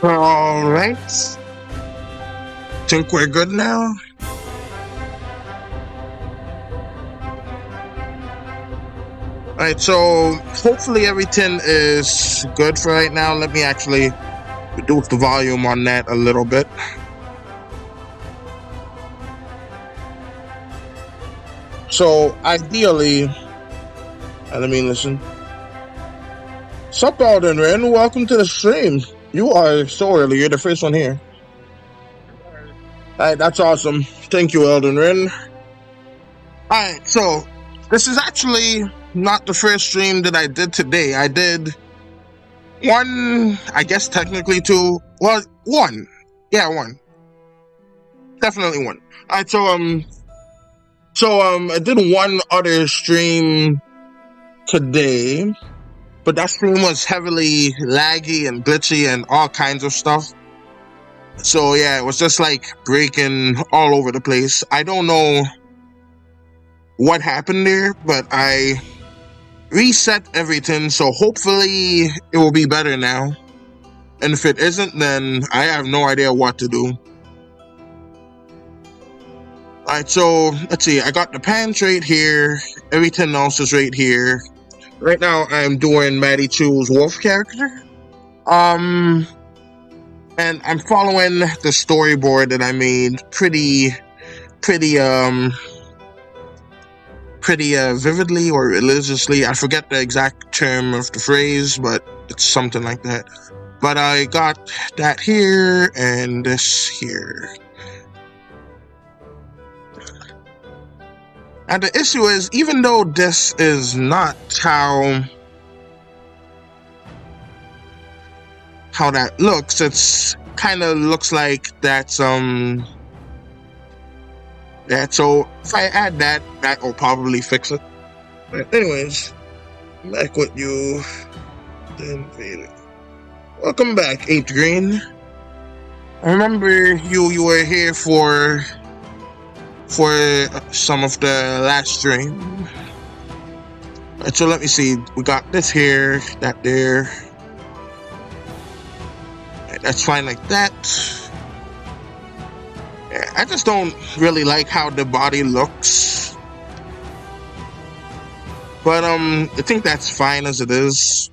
All right. Think we're good now? All right, so hopefully everything is good for right now. Let me actually reduce the volume on that a little bit. So ideally, let me listen. Sup, Alden Ren? Welcome to the stream. You are so early. You're the first one here. All right, that's awesome. Thank you, Elden Ring. Alright, so this is actually not the first stream that I did today. I did one, I guess technically two. Well, one. Yeah, one. Definitely one. Alright, so I did one other stream today, but that stream was heavily laggy and glitchy and all kinds of stuff. So yeah, it was just like breaking all over the place. I don't know what happened there, but I reset everything, so hopefully it will be better now. And if it isn't, then I have no idea what to do. Alright, so let's see. I got the pants right here. Everything else is right here. Right now I'm doing Maddie Chu's wolf character. And I'm following the storyboard that I made pretty vividly or religiously. I forget the exact term of the phrase, but it's something like that. But I got that here and this here. And the issue is, even though this is not how that looks, it's kind of looks like that's yeah, so if I add that will probably fix it. But anyways, back with you. Then welcome back, 8 Green. I remember you were here for some of the last stream. Right, so let me see. We got this here, that there. Right, that's fine like that. I just don't really like how the body looks, but I think that's fine as it is.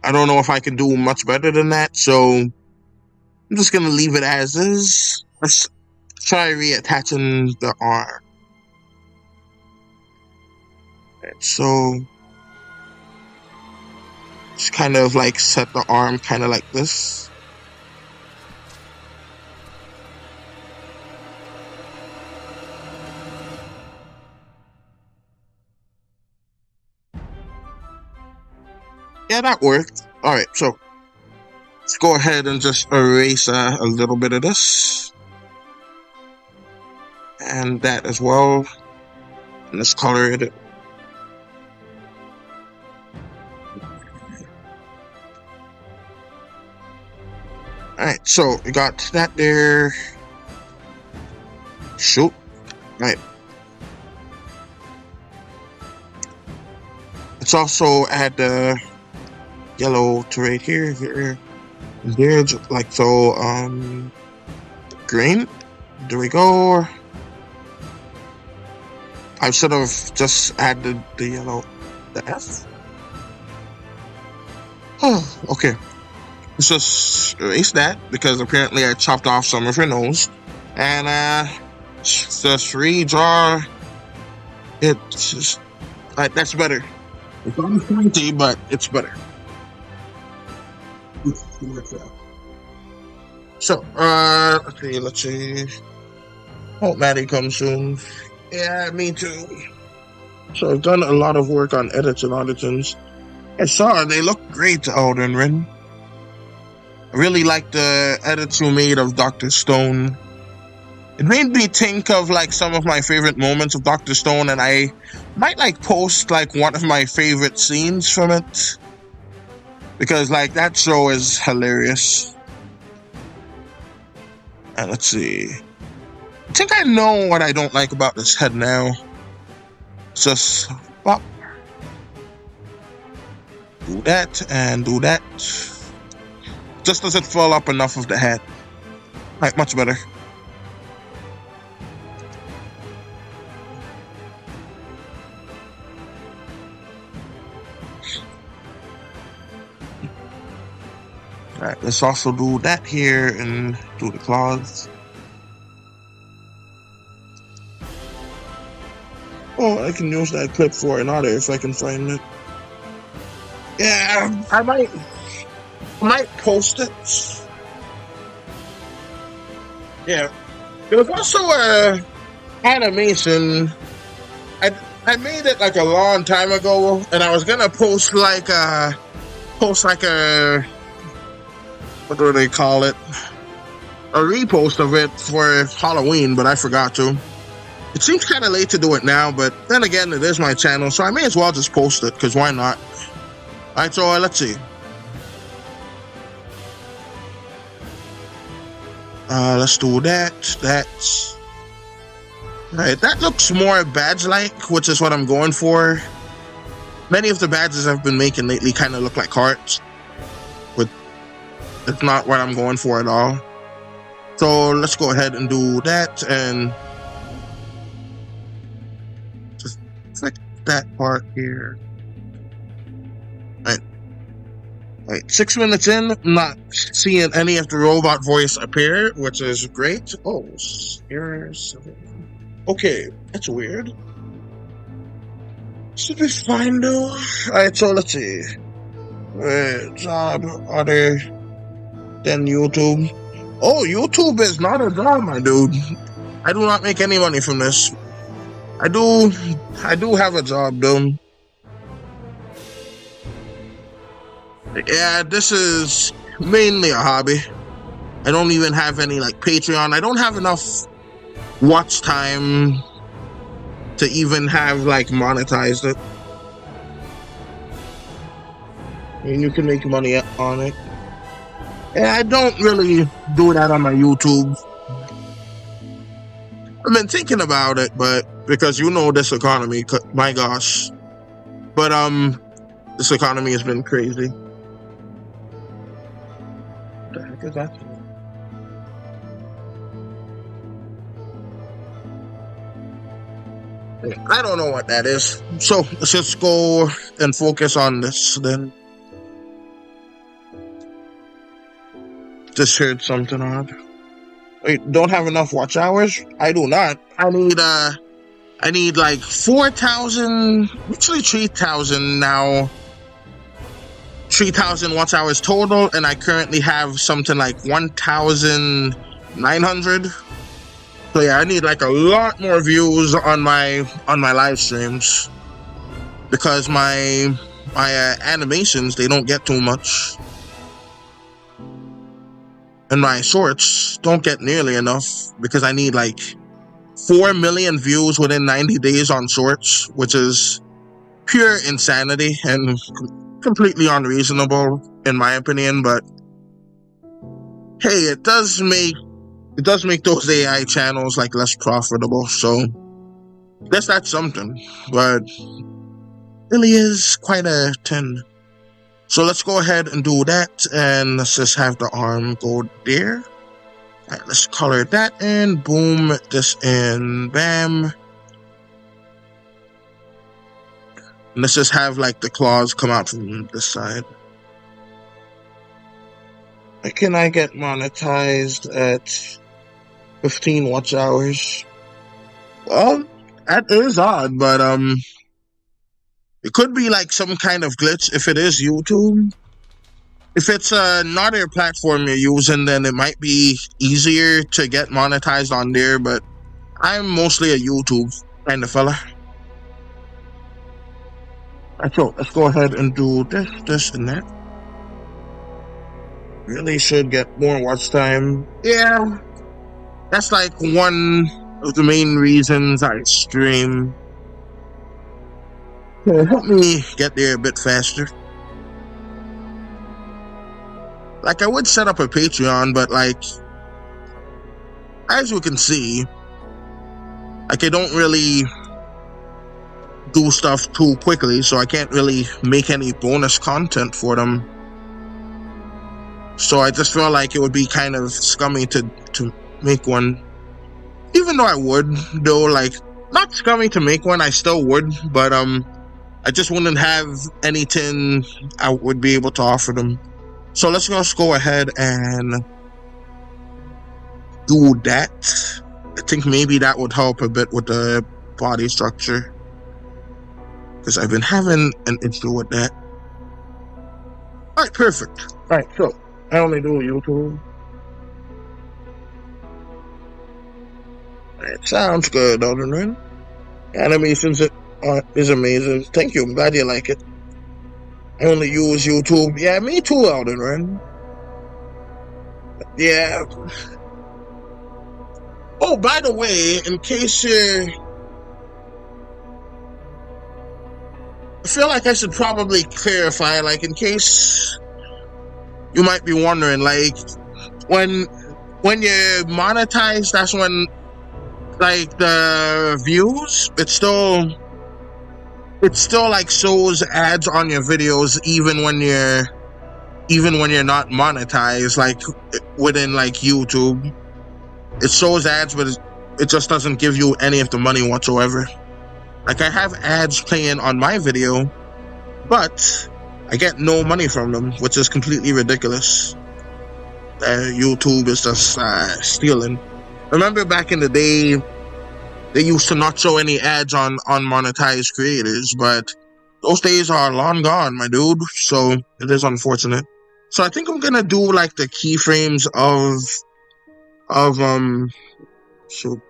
I don't know if I can do much better than that, so I'm just gonna leave it as is. Let's try reattaching the arm. Right, so just kind of like set the arm kind of like this. Yeah, that worked. Alright, so let's go ahead and just erase a little bit of this. And that as well. And let's color it. Alright, so we got that there. Shoot. Right. Let's also add the yellow to right here, and there, like so. Green. There we go. I should have just added the yellow, the F. Oh, okay. Let's just erase that because apparently I chopped off some of her nose, and just redraw it. Just like that's better. It's almost pointy, but it's better. So, let's see. Hope Maddie comes soon. Yeah, me too. So I've done a lot of work on edits and auditings. I saw they look great, Elden Ring. I really like the edits you made of Dr. Stone. It made me think of like some of my favorite moments of Dr. Stone, and I might like post like one of my favorite scenes from it. Because like that show is hilarious. And let's see. I think I know what I don't like about this head now. It's just pop. Do that and do that. just doesn't fill up enough of the head. Right, much better. Alright, let's also do that here and do the claws. Oh, I can use that clip for another if I can find it. Yeah, I might post it. Yeah, there was also a animation. I made it like a long time ago, and I was gonna post like a what do they call it? A repost of it for Halloween, but I forgot to. It seems kind of late to do it now, but then again, it is my channel, so I may as well just post it, because why not? Alright, so let's see. Let's do that. That's... Alright, that looks more badge-like, which is what I'm going for. Many of the badges I've been making lately kind of look like hearts. But it's not what I'm going for at all. So let's go ahead and do that, and just click that part here. Alright, 6 minutes in, I'm not seeing any of the robot voice appear, which is great. Oh, error 7. Okay, that's weird. Should be fine though. Alright, so let's see. Job other than YouTube. Oh, YouTube is not a job, my dude. I do not make any money from this. I do have a job though. Yeah, this is mainly a hobby. I don't even have any like Patreon. I don't have enough watch time to even have like monetized it. And you can make money on it. Yeah, I don't really do that on my YouTube. I've been thinking about it, but because you know this economy, my gosh. But this economy has been crazy. What the heck is that? I don't know what that is. So let's just go and focus on this then. Just heard something odd. Wait, don't have enough watch hours? I do not. I need like 4,000, actually 3,000 now. 3,000 watch hours total, and I currently have something like 1,900. So yeah, I need like a lot more views on my live streams because my animations, they don't get too much. And my shorts don't get nearly enough because I need like 4 million views within 90 days on shorts, which is pure insanity and completely unreasonable in my opinion. But hey, it does make those AI channels like less profitable, so I guess that's something. But it really is quite a 10. So let's go ahead and do that, and let's just have the arm go there. All right, let's color that in, boom, this in, bam. And let's just have like the claws come out from this side. Can I get monetized at 15 watch hours? Well, that is odd, but it could be like some kind of glitch if it is YouTube. If it's another platform you're using, then it might be easier to get monetized on there, but I'm mostly a YouTube kind of fella. Alright, so let's go ahead and do this, and that. Really should get more watch time. Yeah, that's like one of the main reasons I stream. Help me get there a bit faster. Like, I would set up a Patreon, but like, as you can see, like I don't really do stuff too quickly, so I can't really make any bonus content for them. So I just feel like it would be kind of scummy to make one. Even though I would, though, like, not scummy to make one, I still would, but I just wouldn't have anything I would be able to offer them. So let's just go ahead and do that. I think maybe that would help a bit with the body structure, because I've been having an issue with that. All right, perfect. All right, so I only do YouTube. All right, sounds good, Elden Ring. Animations is amazing. Thank you. I'm glad you like it. I only use YouTube. Yeah, me too, Elden Ring. Yeah. Oh, by the way, in case you... I feel like I should probably clarify, like, in case you might be wondering, like, when you monetize, that's when, like, the views, it's still like shows ads on your videos even when you're not monetized, like within like YouTube. It shows ads, but it just doesn't give you any of the money whatsoever. Like, I have ads playing on my video, but I get no money from them, which is completely ridiculous. YouTube is just stealing. Remember back in the day, they used to not show any ads on unmonetized creators, but those days are long gone, my dude. So it is unfortunate. So I think I'm gonna do like the keyframes of so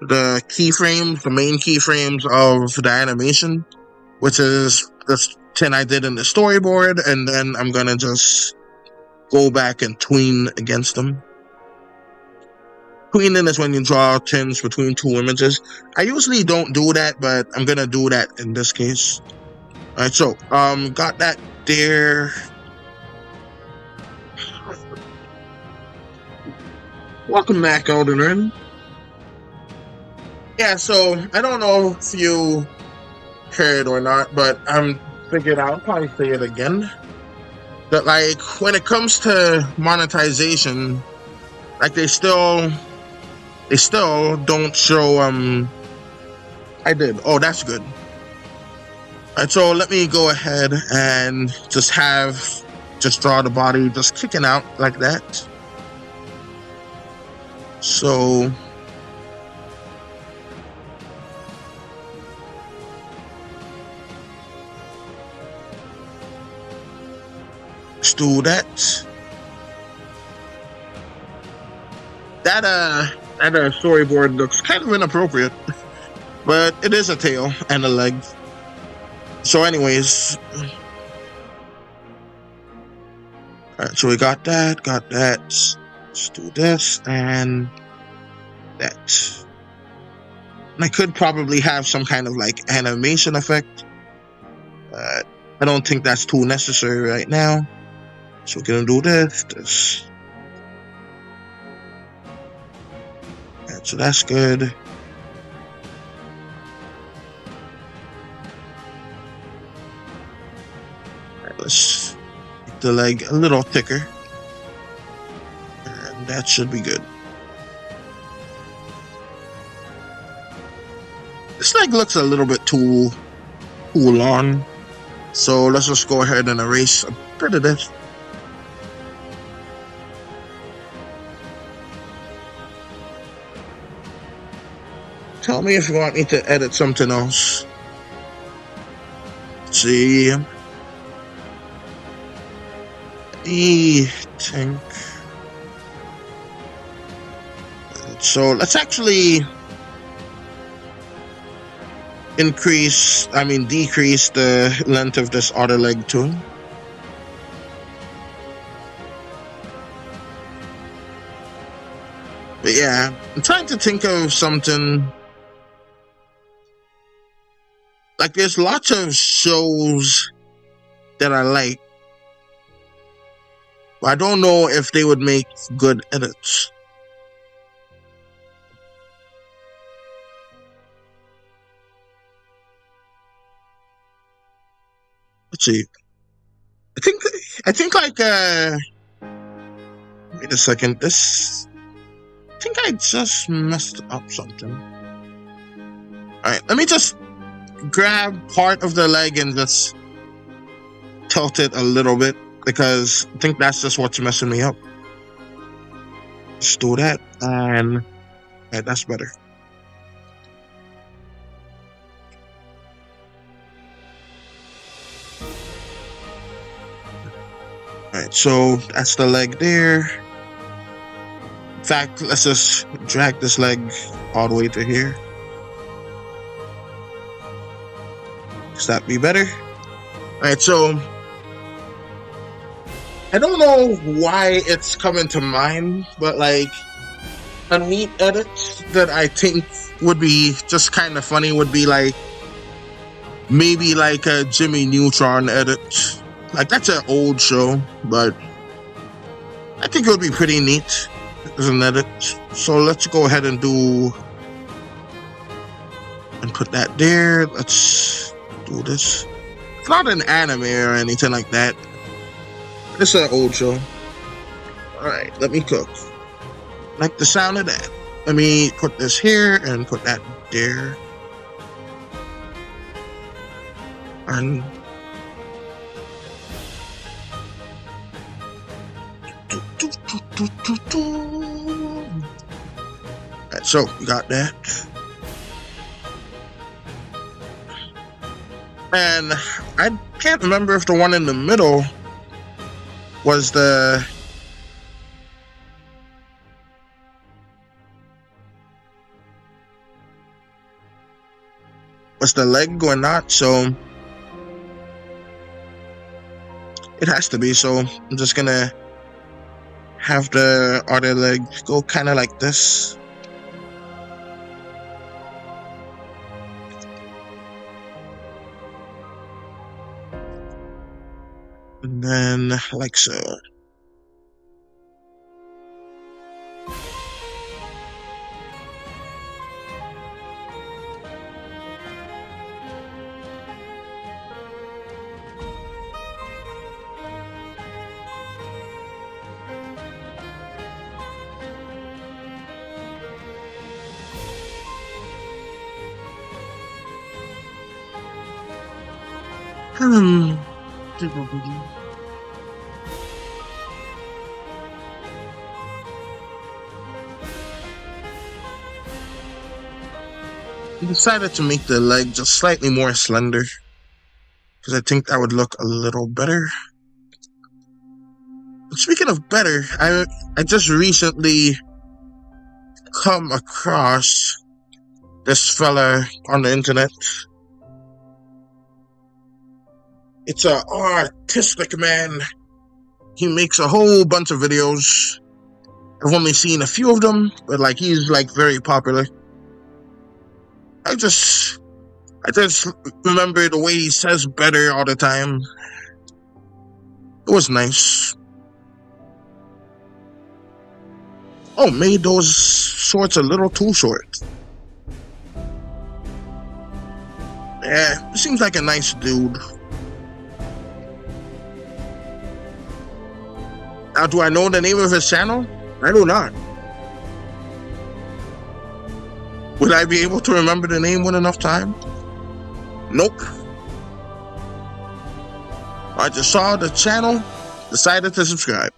the keyframes, the main keyframes of the animation, which is the 10 I did in the storyboard, and then I'm gonna just go back and tween against them. Tweening is when you draw tins between two images. I usually don't do that, but I'm gonna do that in this case. Alright, so got that there. Welcome back, Elden Ring. Yeah, so I don't know if you heard or not, but I'm thinking I'll probably say it again. That, like, when it comes to monetization, like, they still don't show I did. Oh, that's good. Alright, so let me go ahead and just draw the body just kicking out like that. So let's do that. That storyboard looks kind of inappropriate, but it is a tail and a leg. So anyways, alright, so we got that. Let's do this and that. And I could probably have some kind of like animation effect. I don't think that's too necessary right now. So we're gonna do this. Alright, so that's good. Alright, let's make the leg a little thicker. And that should be good. This leg looks a little bit too long. So let's just go ahead and erase a bit of this. Tell me if you want me to edit something else. Let's see. I think. So let's actually decrease the length of this other leg too. But yeah, I'm trying to think of something. Like, there's lots of shows that I like, but I don't know if they would make good edits. Let's see. I think like Wait a second. This. I think I just messed up something. Alright, let me just grab part of the leg and just tilt it a little bit because I think that's just what's messing me up. Just do that and yeah, that's better. Alright, so that's the leg there. In fact, let's just drag this leg all the way to here. Does that be better? Alright, so I don't know why it's coming to mind, but like a neat edit that I think would be just kind of funny would be like maybe like a Jimmy Neutron edit. Like that's an old show, but I think it would be pretty neat as an edit. So let's go ahead and put that there. Let's do this. It's not an anime or anything like that. It's an old show. Alright, let me cook. Like the sound of that. Let me put this here and put that there. And Alright, so we got that. And I can't remember if the one in the middle was the leg or not, so it has to be. So I'm just gonna have the other leg go kind of like this. And then like so. I decided to make the leg just slightly more slender because I think that would look a little better. But speaking of better, I just recently come across this fella on the internet. It's an artistic man. He makes a whole bunch of videos. I've only seen a few of them, but like he's like very popular. I just remember the way he says better all the time. It was nice. Oh, made those shorts a little too short. Yeah, seems like a nice dude. Now, do I know the name of his channel? I do not. Would I be able to remember the name with enough time? Nope. I just saw the channel, decided to subscribe.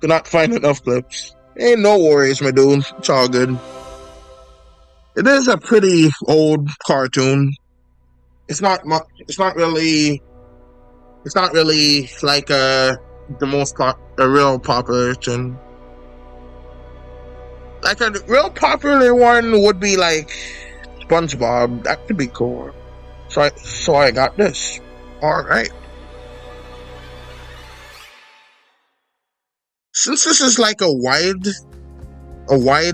Could not find enough clips. Ain't no worries, my dude. It's all good. It is a pretty old cartoon. It's not really like the most a real popular tune. Like a real popular one would be like SpongeBob. That could be cool. So I got this. All right. Since this is like a wide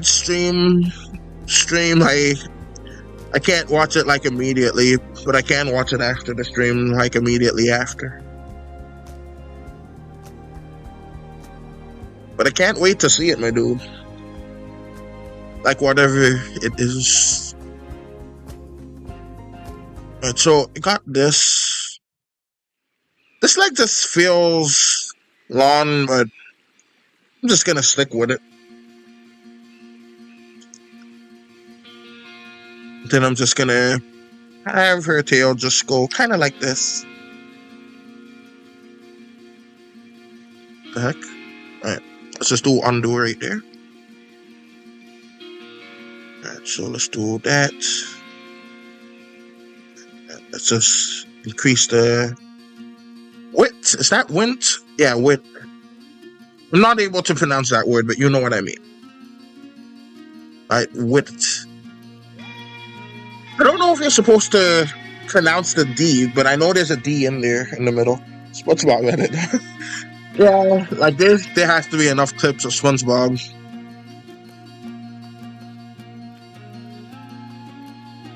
stream, I can't watch it like immediately, but I can watch it after the stream, like immediately after. But I can't wait to see it, my dude. Like whatever it is. Alright, so I got this. This like just feels long, but I'm just gonna stick with it. Then I'm just gonna have her tail just go kind of like this. The heck? Alright, let's just do undo right there. Alright, so let's do that. Let's just increase the width. Is that width? Yeah, width. I'm not able to pronounce that word, but you know what I mean. Alright, width. I don't know if you're supposed to pronounce the D, but I know there's a D in there in the middle. SpongeBob read it. Yeah, like there has to be enough clips of SpongeBob.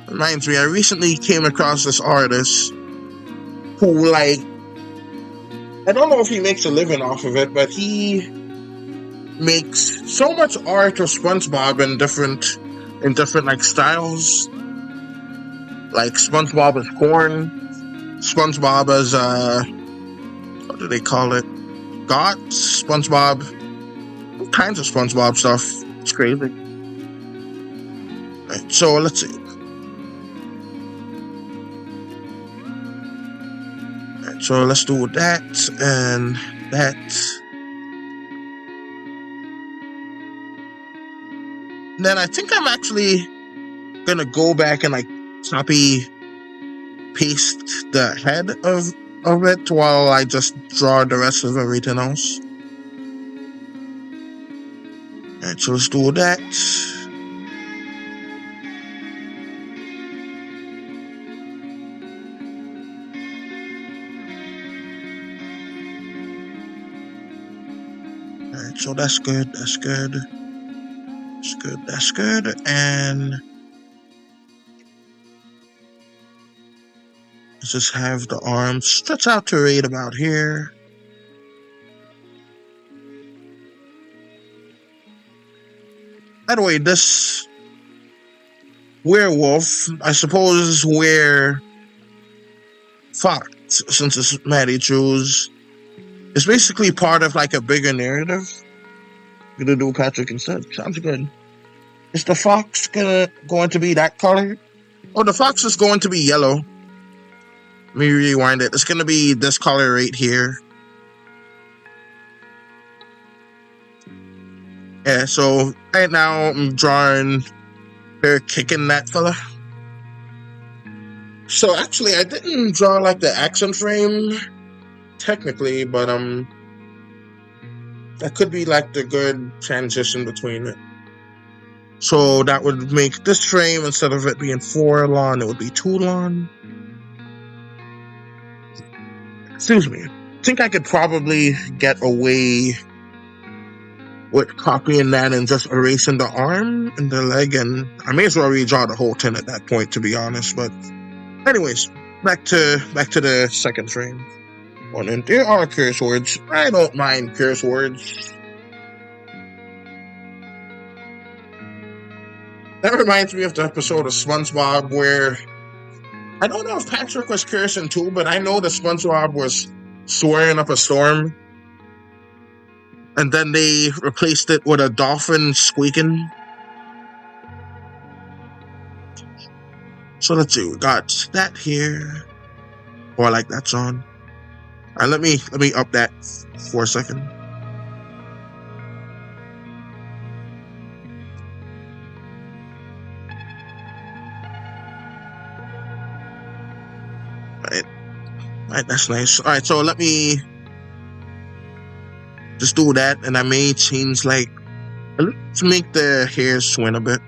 Reminds me, I recently came across this artist who, like, I don't know if he makes a living off of it, but he makes so much art of SpongeBob in different like styles. Like SpongeBob as corn, SpongeBob as what do they call it? Gots, SpongeBob, all kinds of SpongeBob stuff. It's crazy. Right, so let's see. Right, so let's do that and that. Then I think I'm actually gonna go back and like copy paste the head of it while I just draw the rest of everything else. Alright, so let's do that. Alright, so that's good, that's good. That's good, that's good. And let's just have the arms stretch out to right about here. By the way, this werewolf, I suppose where Fox, since it's Maddie Jews, it's basically part of like a bigger narrative. I'm gonna do Patrick instead. Sounds good. Is the fox going to be that color? Oh, the fox is going to be yellow. Let me rewind it. It's gonna be this color right here. Yeah, so right now I'm drawing her kicking that fella. So actually I didn't draw like the action frame technically, but that could be like the good transition between it. So that would make this frame, instead of it being 4 long, it would be 2 long. Excuse me. I think I could probably get away with copying that and just erasing the arm and the leg, and I may as well redraw the whole thing at that point, to be honest. But anyways, back to the second frame. Oh, and there are curse words. I don't mind curse words. That reminds me of the episode of SpongeBob where I don't know if Patrick was cursing too, but I know that SpongeBob was swearing up a storm. And then they replaced it with a dolphin squeaking. So let's see, we got that here. Oh, I like that song. Alright, let me up that for a second. Alright, that's nice. Alright, so let me just do that, and I may change like to make the hair swing a bit.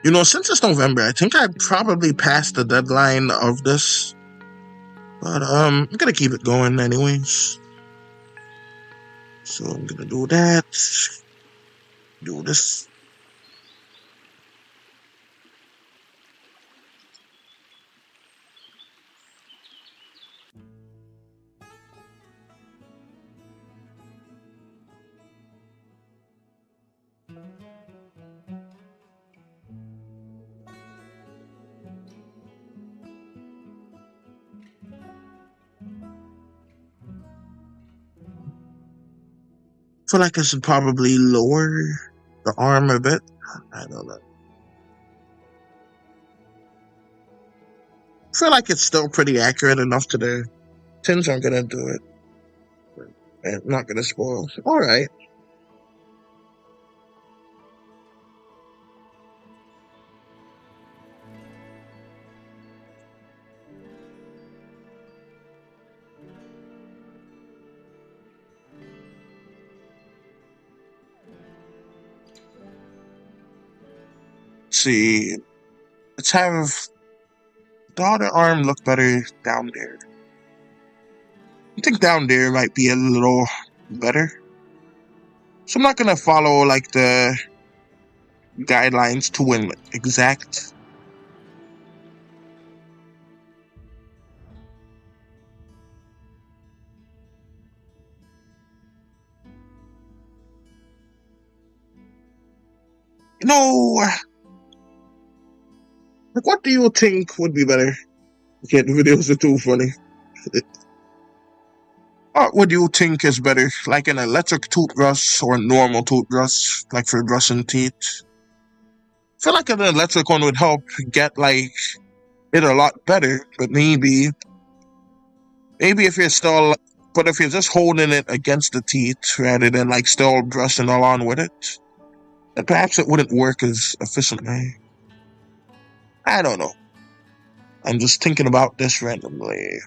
You know, since it's November, I think I probably passed the deadline of this. But I'm gonna keep it going anyways. So I'm gonna do that. Do this. feel like I should probably lower the arm a bit. I don't know. I feel like it's still pretty accurate enough to the tins aren't gonna do it. And not gonna spoil. Alright. See, let's have the other arm look better down there. I think down there might be a little better. So I'm not gonna follow like the guidelines to an exact. You know, like what do you think would be better? Okay, the videos are too funny. What do you think is better? Like an electric toothbrush or a normal toothbrush, like for brushing teeth? I feel like an electric one would help get like it a lot better, but maybe if you're still, but if you're just holding it against the teeth rather than like still brushing along with it, then perhaps it wouldn't work as efficiently. I don't know. I'm just thinking about this randomly.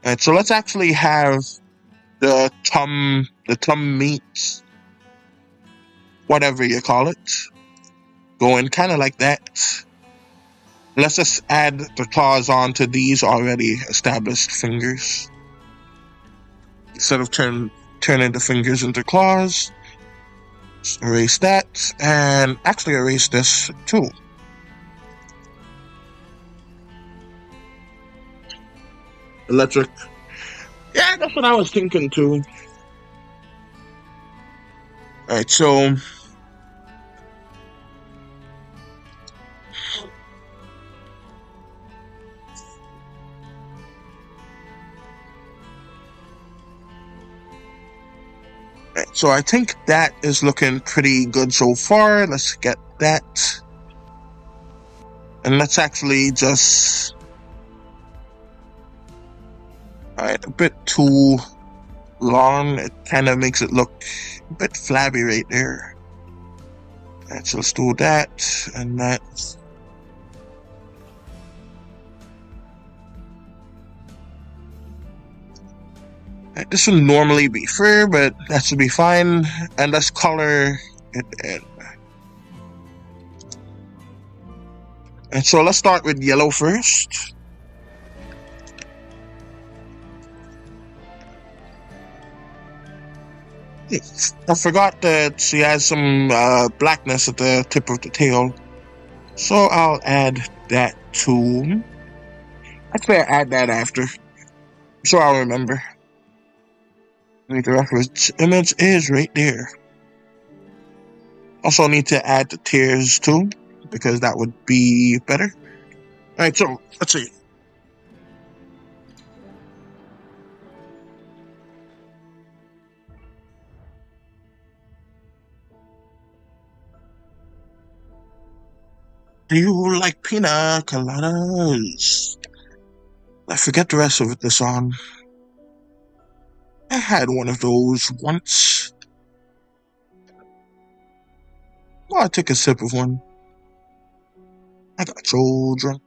Alright, so let's actually have the thumb meat, whatever you call it, going kind of like that. Let's just add the claws onto these already established fingers. Instead of turning the fingers into claws, just erase that, and actually erase this too. Electric. Yeah, that's what I was thinking too. Alright, so I think that is looking pretty good so far. Let's get that. And let's actually just... Alright, a bit too long. It kind of makes it look a bit flabby right there. Alright, so let's do that and that. Alright, this would normally be fur, but that should be fine. And let's color it in. And so let's start with yellow first. I forgot that she has some blackness at the tip of the tail. So I'll add that too. Actually, I'll add that after. So I'll remember. The reference image is right there. Also need to add the tears too, because that would be better. Alright, so let's see. Do you like pina coladas? I forget the rest of the song. I had one of those once. Well, I took a sip of one. I got so drunk.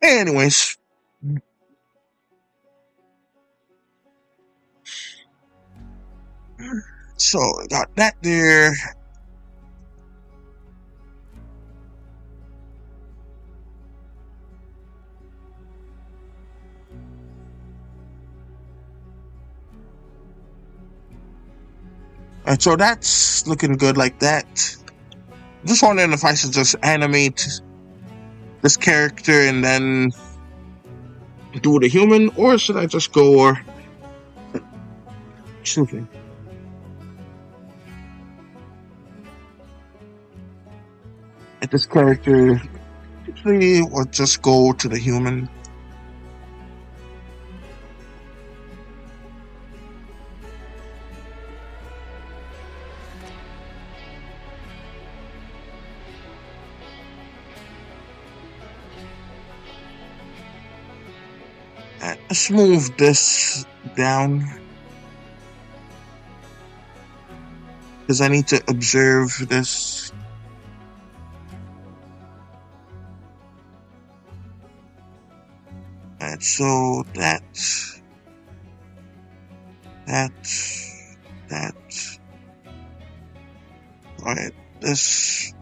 Anyways. So, I got that there. Alright, so that's looking good like that. I'm just wondering if I should just animate this character and then do the human, or should I just go excuse me. At this character, or just go to the human. Let's move this down because I need to observe this. Alright, so that. Alright, this.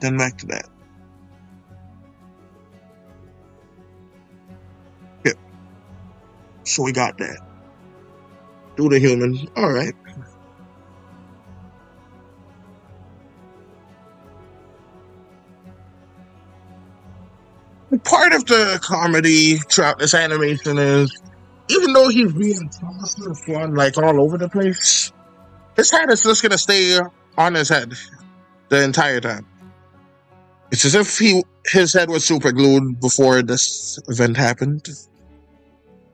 Then back to that. Yep. So we got that. Do the human. Alright. Part of the comedy throughout this animation is, even though he's being tossed and flung like all over the place, his head is just gonna stay on his head the entire time. It's as if his head was super glued before this event happened.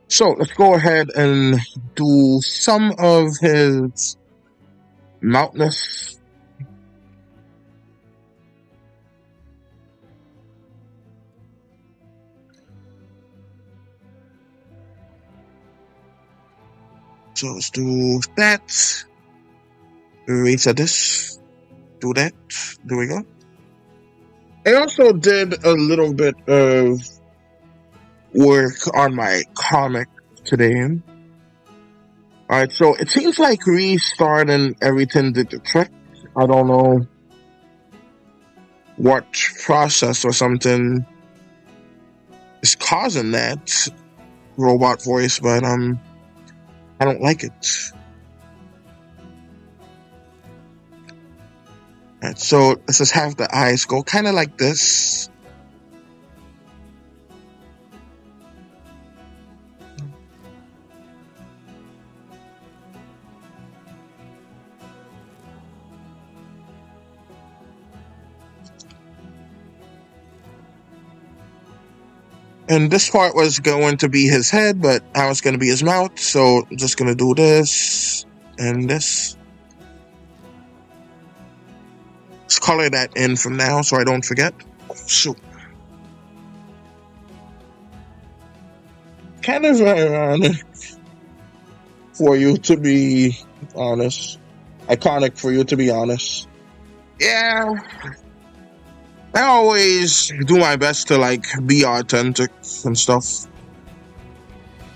So let's go ahead and do some of his mouthness. So let's do that. Reset this. Do that. There we go. I also did a little bit of work on my comic today. Alright, so it seems like restarting everything did the trick. I don't know what process or something is causing that robot voice, but I don't like it. Alright, so let's just have the eyes go kind of like this. And this part was going to be his head, but now it's going to be his mouth. So I'm just going to do this and this. Let's color that in from now so I don't forget. So, kind of ironic for you to be honest. Iconic for you to be honest. Yeah. I always do my best to like be authentic and stuff.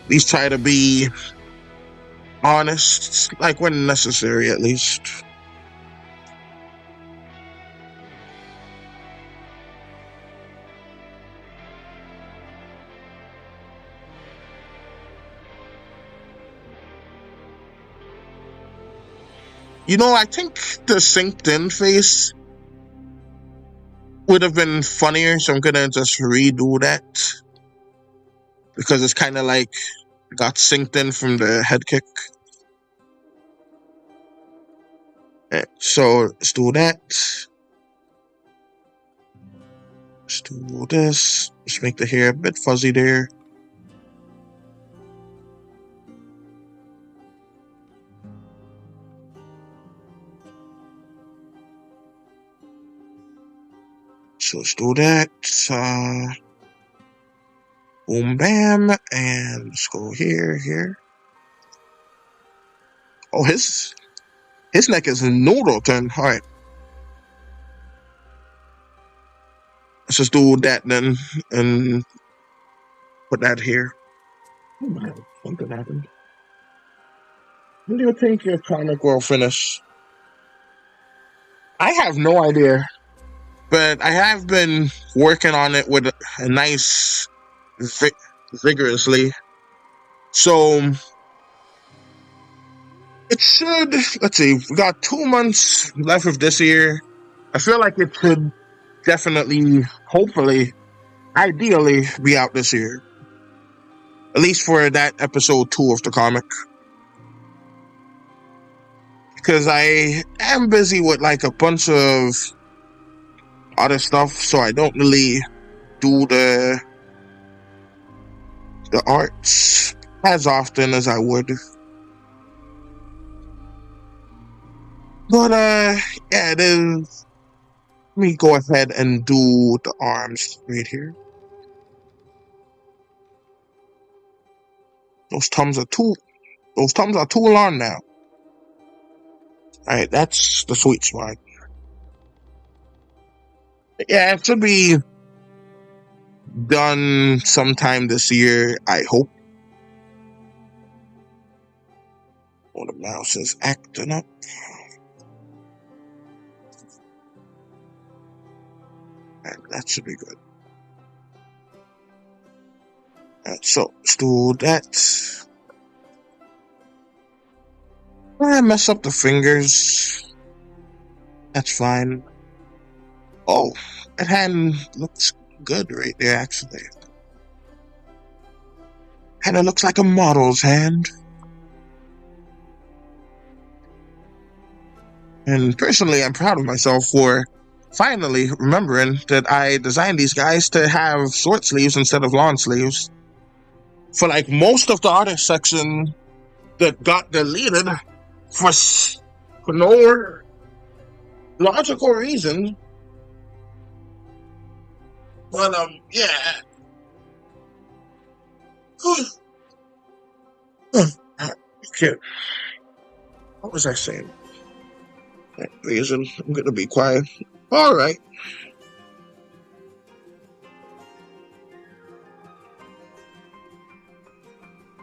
At least try to be honest, like when necessary at least. You know, I think the synced in face would have been funnier, so I'm gonna just redo that. Because it's kind of like got synced in from the head kick. So let's do that. Let's do this. Let's make the hair a bit fuzzy there. So let's do that. Boom, bam, and let's go here. Oh, his neck is a noodle turn. All right. Let's just do that then, and put that here. Oh my, something happened. When do you think your comic will finish? I have no idea, but I have been working on it with a nice vigorously. So it should, let's see, we got 2 months left of this year. I feel like it could definitely, hopefully, ideally be out this year. At least for that episode 2 of the comic. Because I am busy with like a bunch of other stuff, so I don't really do the arts as often as I would. But yeah, it is. Let me go ahead and do the arms right here. Those thumbs are too long now. Alright, that's the sweet spot. Yeah, it should be done sometime this year, I hope. Oh, the mouse is acting up. Right, that should be good. Alright, so let's do that. I mess up the fingers. That's fine. Oh, that hand looks good right there, actually. Kinda looks like a model's hand. And personally, I'm proud of myself for finally remembering that I designed these guys to have short sleeves instead of long sleeves. For like most of the artist section that got deleted for no logical reason. But yeah. Okay. What was I saying? That reason, I'm gonna be quiet. Alright.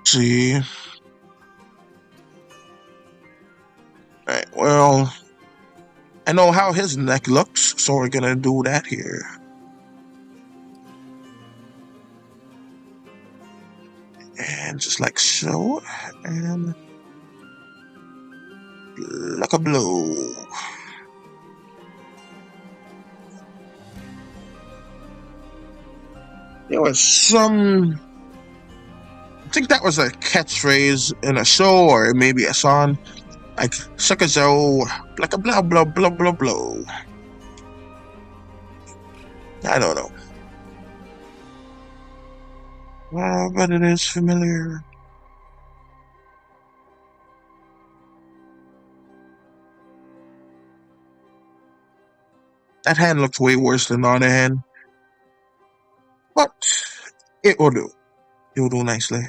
See. Alright, well, I know how his neck looks, so we're gonna do that here. And just like so, and like a blow. There was some, I think that was a catchphrase in a show or maybe a song, like suck a zo, like a blow blow blow blow blow. I don't know. Well, but it is familiar. That hand looks way worse than the other hand. But it will do. It will do nicely.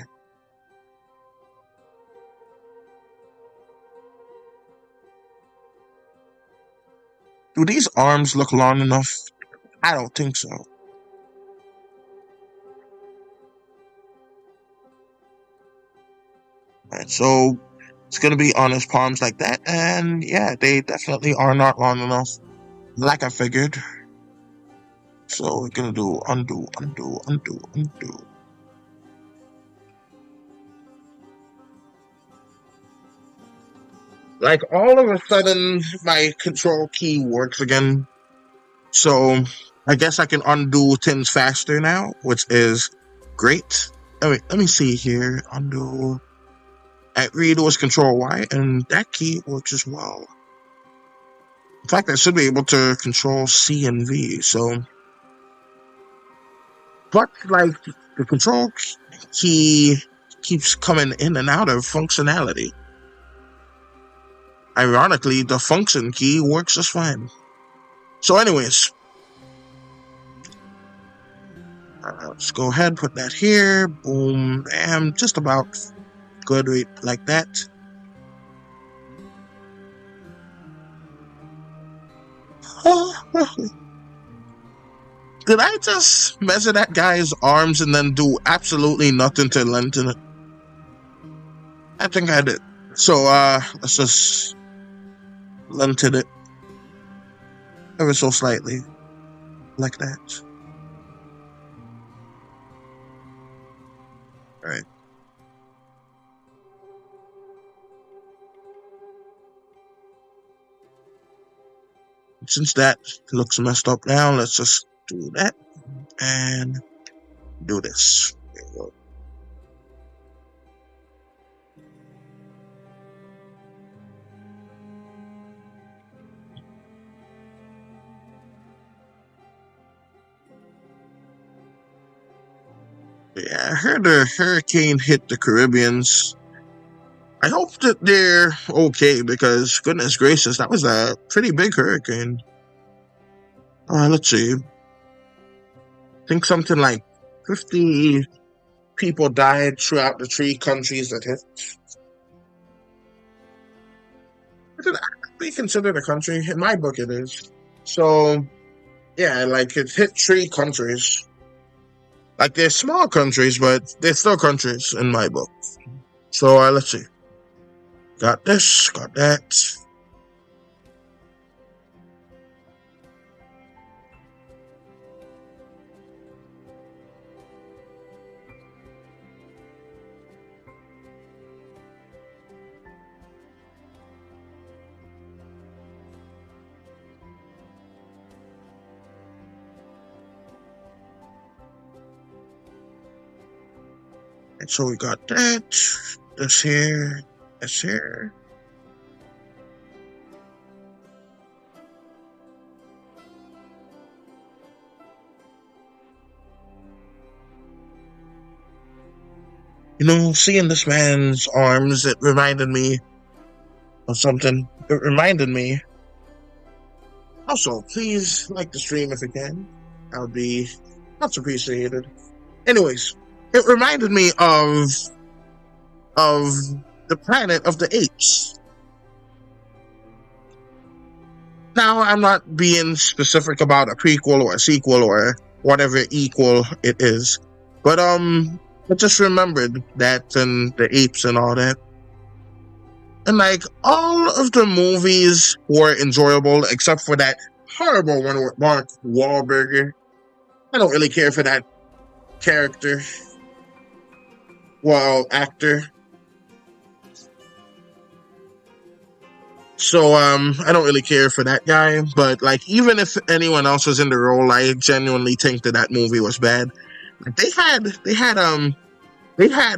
Do these arms look long enough? I don't think so. Alright, so it's gonna be on his palms like that, and yeah, they definitely are not long enough, like I figured. So we're gonna do undo, undo, undo, undo. Like all of a sudden, my control key works again. So I guess I can undo things faster now, which is great. Let me see here. Undo. At read was Control Y, and that key works as well. In fact, I should be able to control C and V. So, but like the control key keeps coming in and out of functionality. Ironically, the function key works just fine. So anyways, let's go ahead, put that here. Boom, bam, just about good like that. Did I just measure that guy's arms and then do absolutely nothing to lengthen it? I think I did. So let's just lengthen it ever so slightly, like that. All right. Since that looks messed up now, let's just do that and do this. Yeah, I heard a hurricane hit the Caribbeans. I hope that they're okay because, goodness gracious, that was a pretty big hurricane. Let's see. I think something like 50 people died throughout the 3 countries that hit. Is it actually considered a country? In my book, it is. So, yeah, like it hit 3 countries. Like they're small countries, but they're still countries in my book. So, let's see. Got this, got that. And so we got that. This here. This here. You know, seeing this man's arms, it reminded me of something. It reminded me. Also, please like the stream if you can. That would be much appreciated. Anyways, it reminded me of the Planet of the Apes. Now, I'm not being specific about a prequel or a sequel or whatever equal it is, but I just remembered that and the apes and all that. And like all of the movies were enjoyable except for that horrible one with Mark Wahlberg. I don't really care for that character. Well, actor. So I don't really care for that guy, but like even if anyone else was in the role, I genuinely think that movie was bad. They had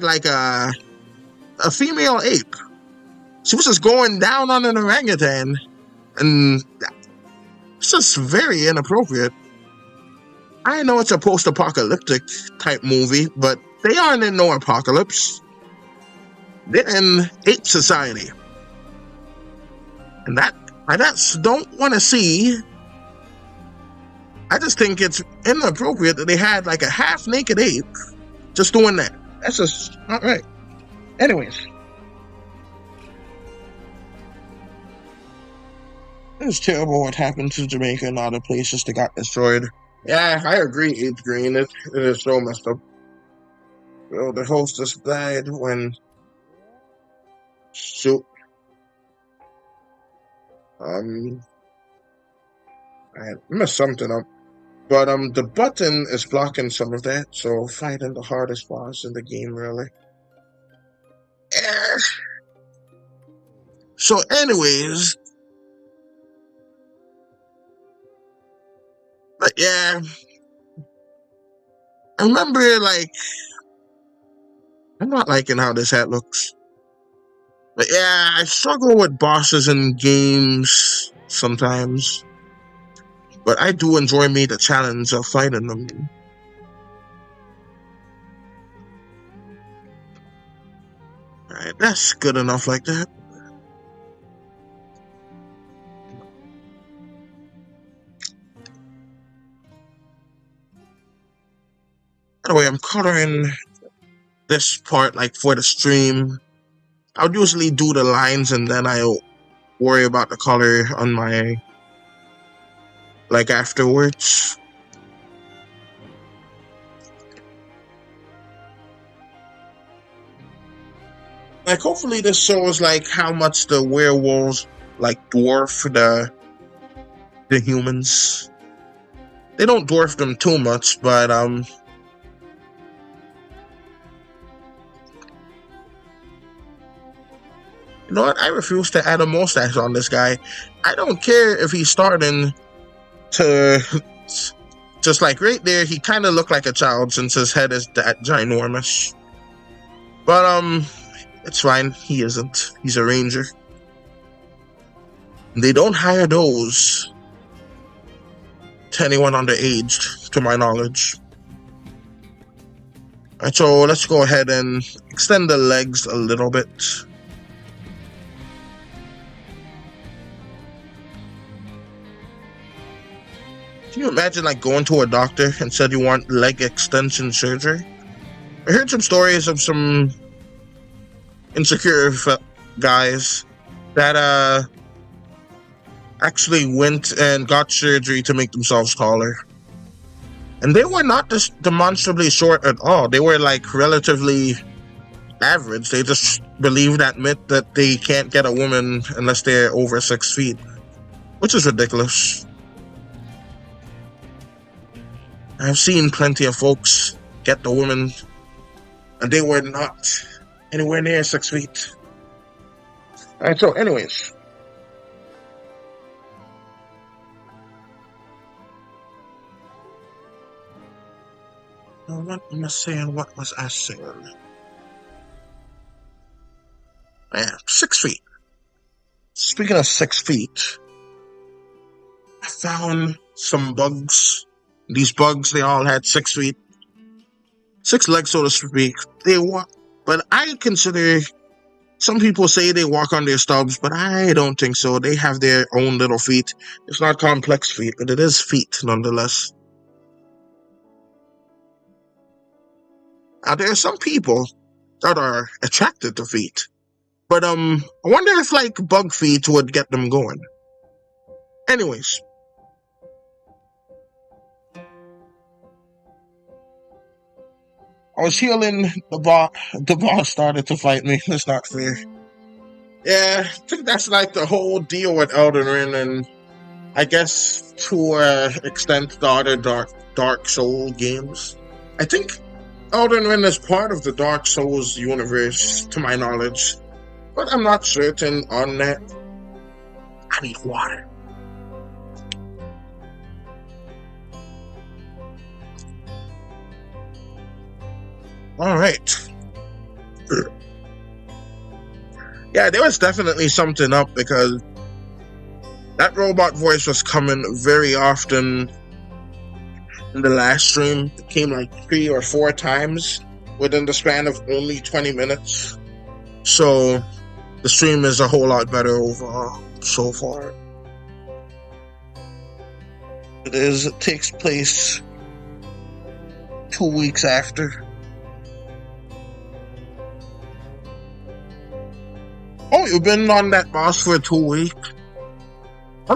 like a female ape. She was just going down on an orangutan, and it's just very inappropriate. I know it's a post-apocalyptic type movie, but they aren't in no apocalypse. They're in ape society. And I just don't want to see. I just think it's inappropriate that they had like a half-naked ape just doing that. That's just not right. Anyways. It's terrible what happened to Jamaica and other places that got destroyed. Yeah, I agree, Ape Green. It is so messed up. Well, the hostess died when... Shoot. I messed something up. But the button is blocking some of that, so fighting the hardest boss in the game, really. Yeah. So anyways... But yeah... I remember, like... I'm not liking how this hat looks. But yeah, I struggle with bosses in games sometimes. But I do enjoy the challenge of fighting them. Alright, that's good enough like that. Anyway, I'm coloring this part like for the stream. I would usually do the lines and then I'll worry about the color on my, like, afterwards. Like, hopefully this shows, like, how much the werewolves, like, dwarf the humans. They don't dwarf them too much, but, you know what? I refuse to add a mustache on this guy. I don't care if he's starting to... Just like right there, he kind of looked like a child since his head is that ginormous. But, it's fine. He isn't. He's a ranger. They don't hire those to anyone underage, to my knowledge. Alright, so let's go ahead and extend the legs a little bit. Can you imagine like going to a doctor and said you want leg extension surgery? I heard some stories of some insecure guys that actually went and got surgery to make themselves taller. And they were not just demonstrably short at all. They were like relatively average. They just believe that myth that they can't get a woman unless they're over 6 feet, which is ridiculous. I've seen plenty of folks get the woman and they were not anywhere near 6 feet. Alright, so anyways. What am I saying? What was I saying? Yeah, 6 feet. Speaking of 6 feet, I found some bugs. These bugs, they all had 6 feet. 6 legs, so to speak. They walk, but I consider, some people say they walk on their stubs, but I don't think so. They have their own little feet. It's not complex feet, but it is feet nonetheless. Now, there are some people that are attracted to feet, but I wonder if like bug feet would get them going. Anyways, I was healing the boss. The boss started to fight me. That's not fair. Yeah, I think that's like the whole deal with Elden Ring, and I guess to an extent the other Dark Souls games. I think Elden Ring is part of the Dark Souls universe, to my knowledge, but I'm not certain on that. I need water. Alright. Yeah, there was definitely something up because that robot voice was coming very often in the last stream. It came like 3 or 4 times within the span of only 20 minutes. So the stream is a whole lot better overall so far. It takes place 2 weeks after. Oh, you've been on that boss for 2 weeks? I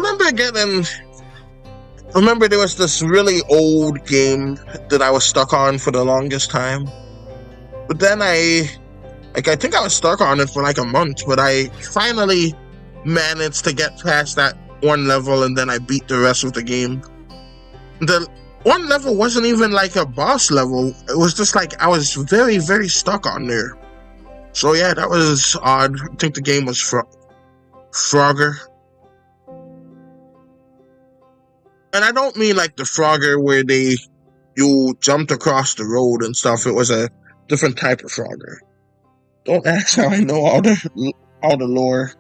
remember there was this really old game that I was stuck on for the longest time. But then I think I was stuck on it for like a month, but I finally managed to get past that one level and then I beat the rest of the game. The one level wasn't even like a boss level. It was just like I was very, very stuck on there. So yeah, that was odd. I think the game was Frogger. And I don't mean like the Frogger where you jumped across the road and stuff. It was a different type of Frogger. Don't ask how I know all the lore.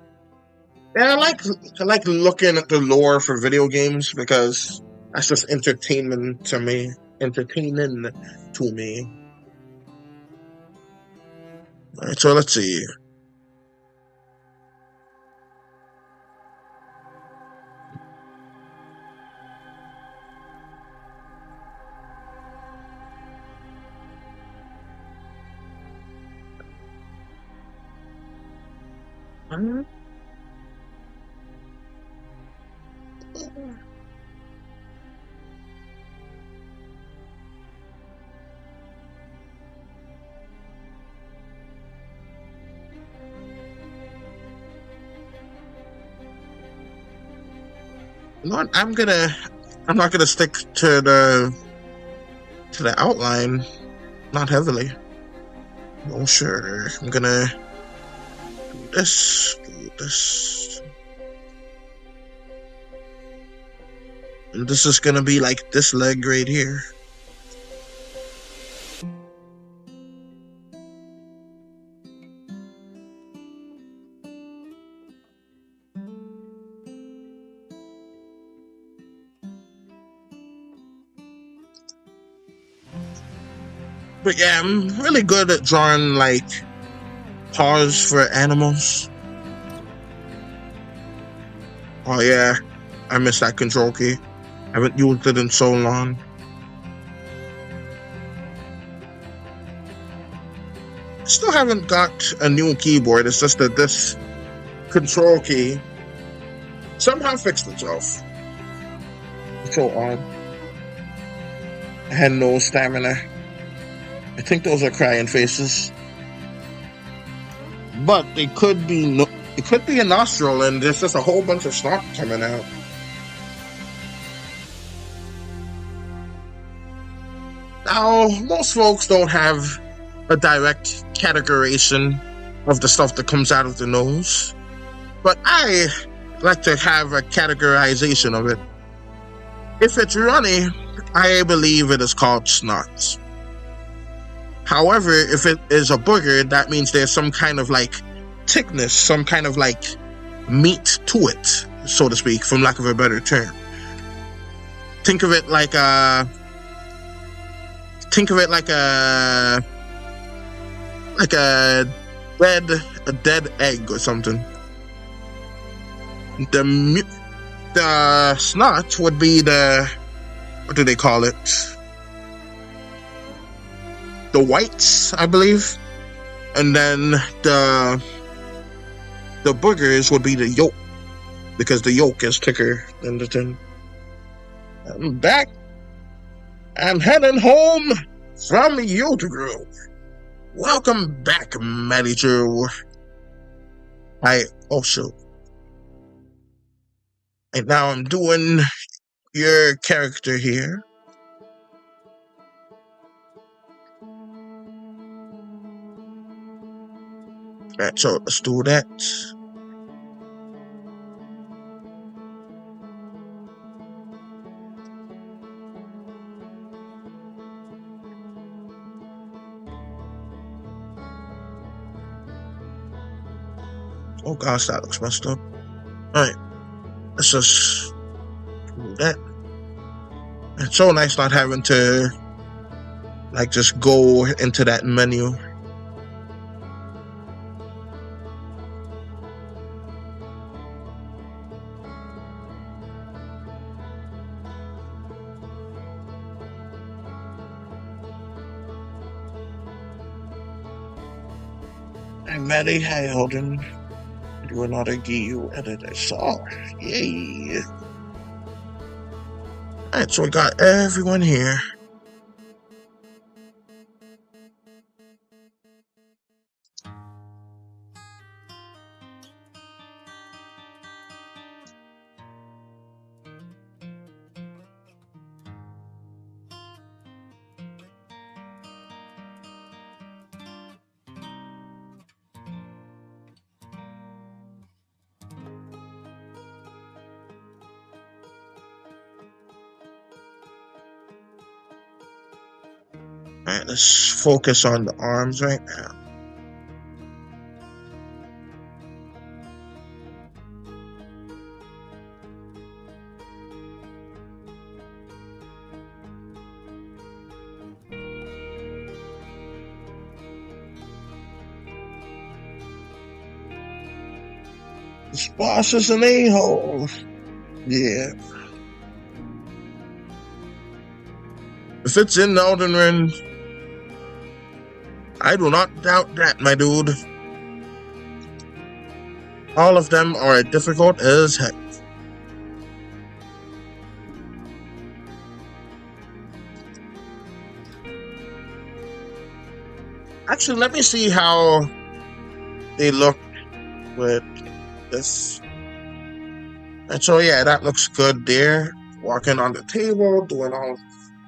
Yeah, I like looking at the lore for video games because that's just entertaining to me. Alright, so let's see. I'm not gonna stick to the outline, not heavily. Oh sure, I'm gonna do this, and this is gonna be like this leg right here. But yeah, I'm really good at drawing like paws for animals. Oh yeah, I miss that control key. I haven't used it in so long. Still haven't got a new keyboard. It's just that this control key somehow fixed itself. So odd. I had no stamina. I think those are crying faces. But they could be it could be a nostril and there's just a whole bunch of snot coming out. Now, most folks don't have a direct categorization of the stuff that comes out of the nose, but I like to have a categorization of it. If it's runny, I believe it is called snot. However, if it is a booger, that means there's some kind of like thickness, some kind of like meat to it, so to speak, from lack of a better term. Think of it like a dead egg or something. The snot would be what do they call it? The whites, I believe. And then the boogers would be the yolk, because the yolk is thicker than the tin. I'm back. I'm heading home from Youth Group. Welcome back, manager. And now I'm doing your character here. Right, so let's do that. Oh gosh, that looks messed up. Alright, let's just do that. It's so nice not having to like just go into that menu. Hi Maddie, hi Holden. Do another GU edit I saw. Yay! Alright, so we got everyone here. Alright, let's focus on the arms right now. This boss is an a-hole. Yeah. If it's in Elden Ring, I do not doubt that, my dude. All of them are difficult as heck. Actually, let me see how they look with this. And so, yeah, that looks good there. Walking on the table, doing all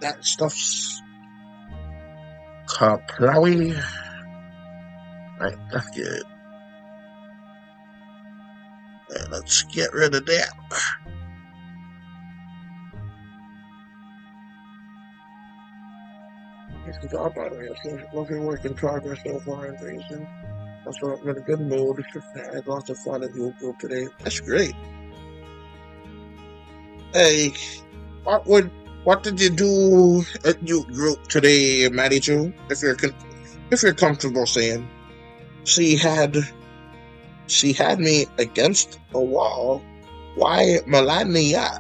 that stuff's Kaplawi. Right, that's good. And let's get rid of that. This is all by the way. It's looking work in progress so far in Jason. That's why I'm in a good mood. I had lots of fun at Youth Group today. That's great. Hey, what did you do at Youth Group today, manager? If you're comfortable saying. She had me against a wall. Why Melania?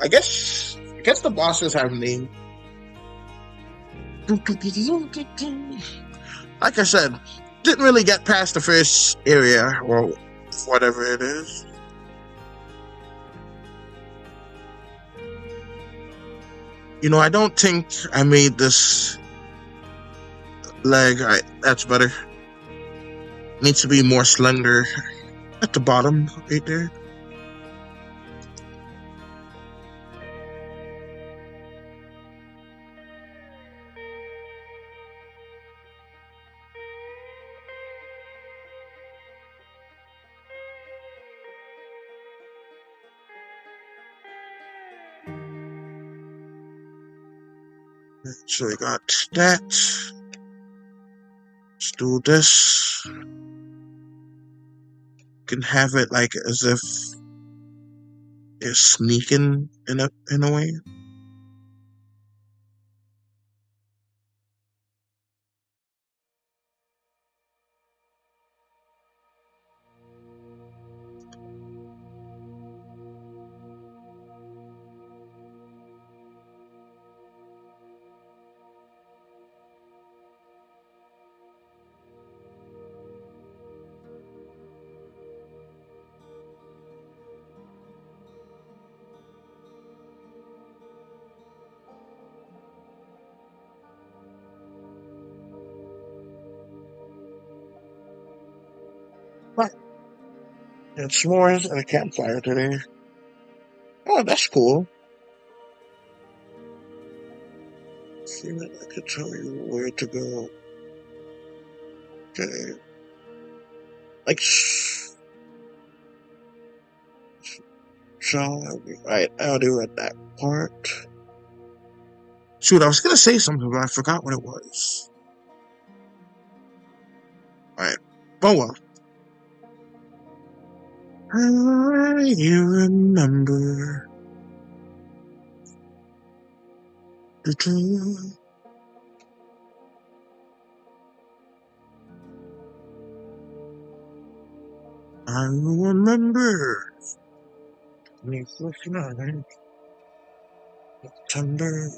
I guess the bosses have names. Like I said, didn't really get past the first area or whatever it is. You know, I don't think I made this leg. That's better. Needs to be more slender at the bottom, right there. So we got that. Let's do this. Can have it like as if you're sneaking in a way. But it's s'mores and a campfire today. Oh, that's cool. See, I could tell you where to go. Okay. Like, right, I already read that part. Shoot, I was gonna say something, but I forgot what it was. Alright. Oh well. You remember the truth. I remember. September.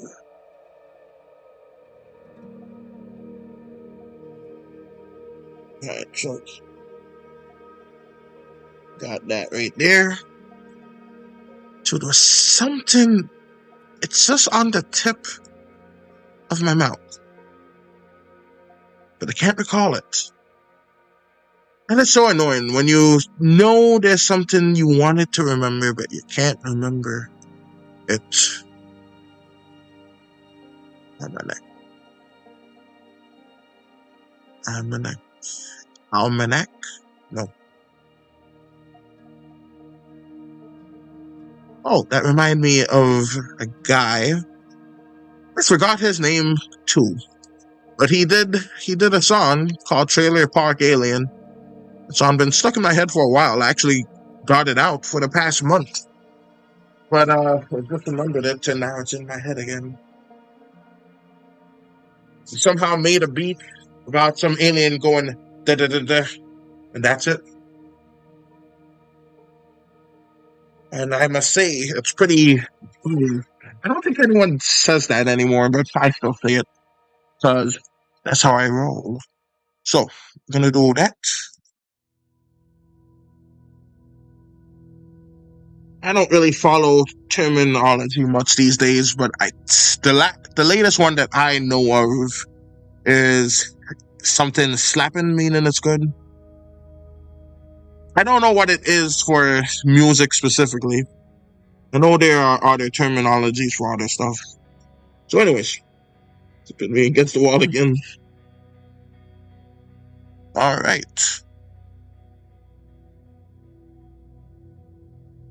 Alright, so got that right there. So there was something. It's just on the tip of my mouth, but I can't recall it. And it's so annoying when you know there's something you wanted to remember, but you can't remember it. Almanac. Almanac. Almanac? No. Oh, that reminded me of a guy. I forgot his name too. But he did a song called Trailer Park Alien. The song been stuck in my head for a while. I actually got it out for the past month. But I just remembered it and now it's in my head again. Somehow made a beat about some alien going da da da da, and that's it. And I must say, it's pretty. I don't think anyone says that anymore, but I still say it because that's how I roll. So, I'm gonna do that. I don't really follow terminology much these days, but the latest one that I know of is something slapping, meaning it's good. I don't know what it is for music specifically. I know there are other terminologies for other stuff. So, anyways, put me against the wall again. All right.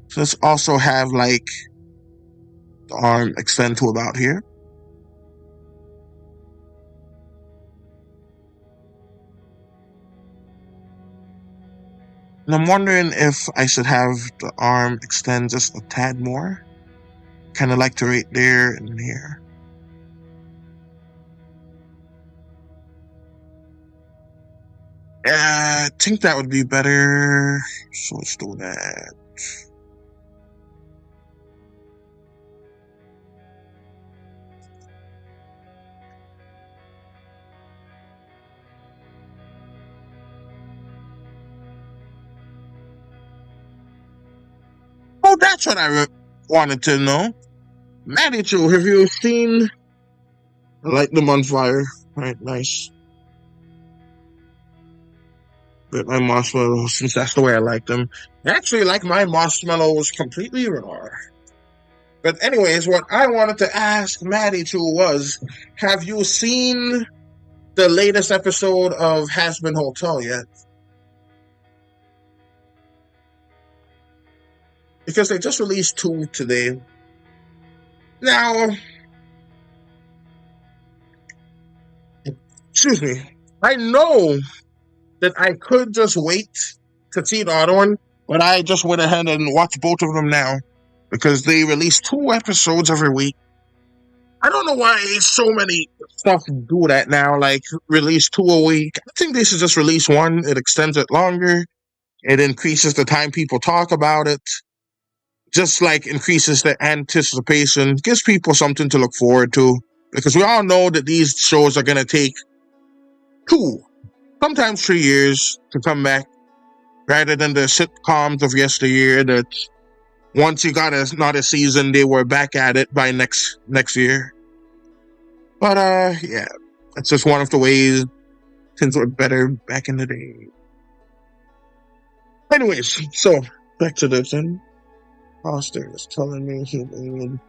So let's also have like the arm extend to about here. And I'm wondering if I should have the arm extend just a tad more. Kind of like to right there and here. I think that would be better. So let's do that. that's what I wanted to know. Maddie Chu, have you seen Light Them on Fire? Right, nice. But my marshmallows, since that's the way I like them. I actually like my marshmallows completely raw. But anyways, what I wanted to ask Maddie Chu was, have you seen the latest episode of Has Been Hotel yet? Because they just released 2 today. Now, excuse me, I know that I could just wait to see the other one, but I just went ahead and watched both of them now because they release 2 episodes every week. I don't know why so many stuff do that now, like release 2 a week. I think they should just release 1. It extends it longer. It increases the time people talk about it. Just like increases the anticipation, gives people something to look forward to. Because we all know that these shows are going to take 2, sometimes 3 years to come back, rather than the sitcoms of yesteryear that once you got another season, they were back at it by next year. But yeah, that's just one of the ways things were better back in the day. Anyways, so back to this. And Foster is telling me he made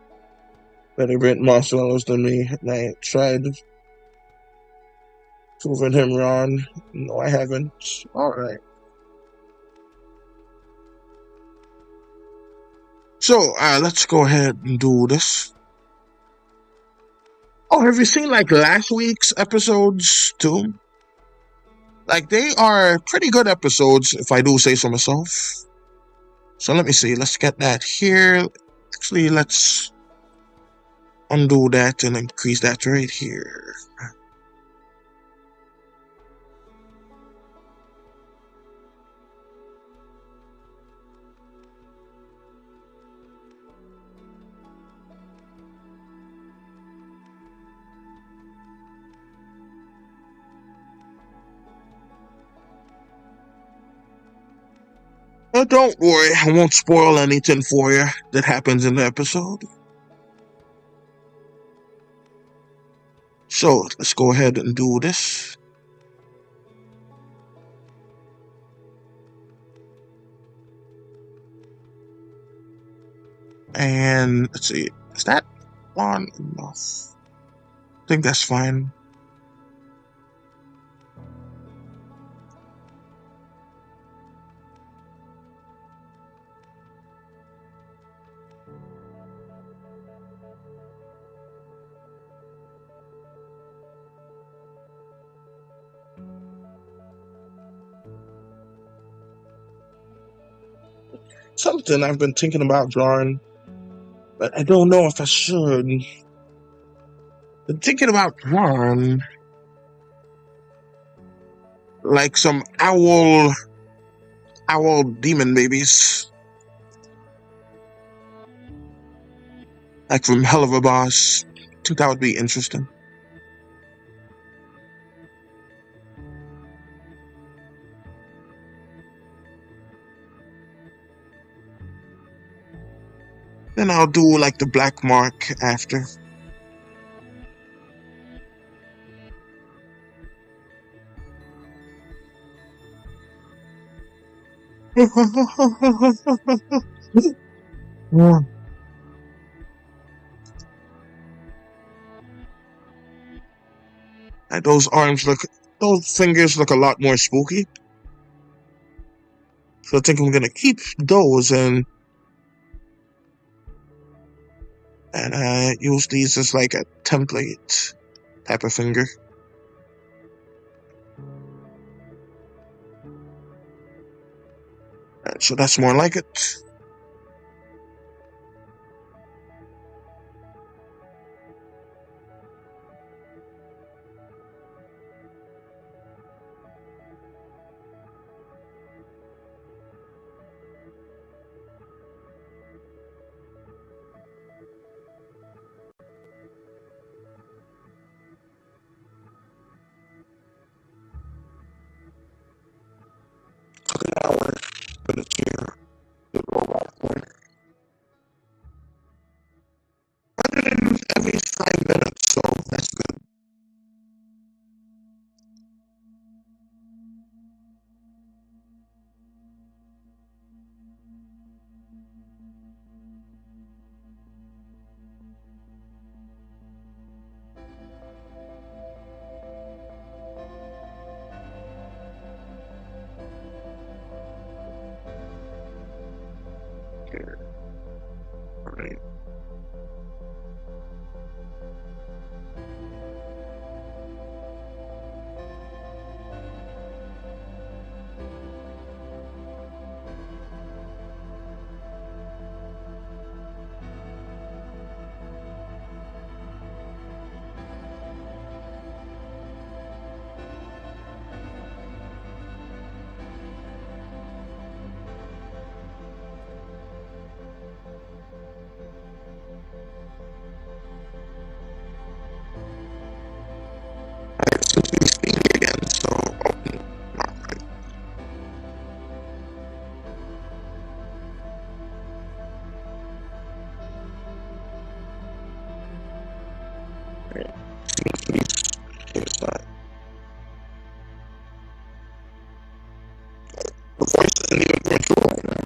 better Brent marshmallows than me, and I tried proving him wrong. No, I haven't. All right. So let's go ahead and do this. Oh, have you seen like last week's episodes too? Like they are pretty good episodes, if I do say so myself. So let me see. Let's get that here. Actually, let's undo that and increase that right here. But don't worry, I won't spoil anything for you that happens in the episode. So let's go ahead and do this. And let's see, is that long enough? I think that's fine. Something I've been thinking about drawing, but I don't know if I should. Been thinking about drawing like some owl demon babies, like from Hell of a Boss. I think that would be interesting. Then I'll do like the black mark after. And those fingers look a lot more spooky. So I think I'm gonna keep those and use these as like a template type of finger. So that's more like it. Now we're gonna cheer the robot corner. here. All right. Since we speak again, so not right. Right. Seems to be his side. The voice isn't even going through right now.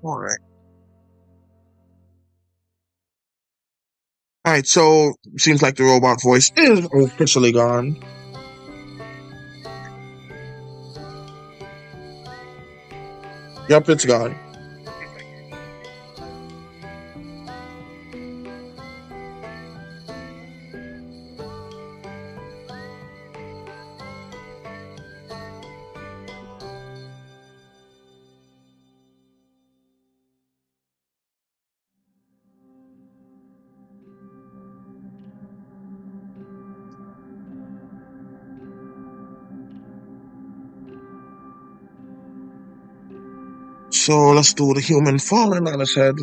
All right. All right. So seems like the robot voice is officially gone. Yep, it's gone. So let's do the human falling on his head.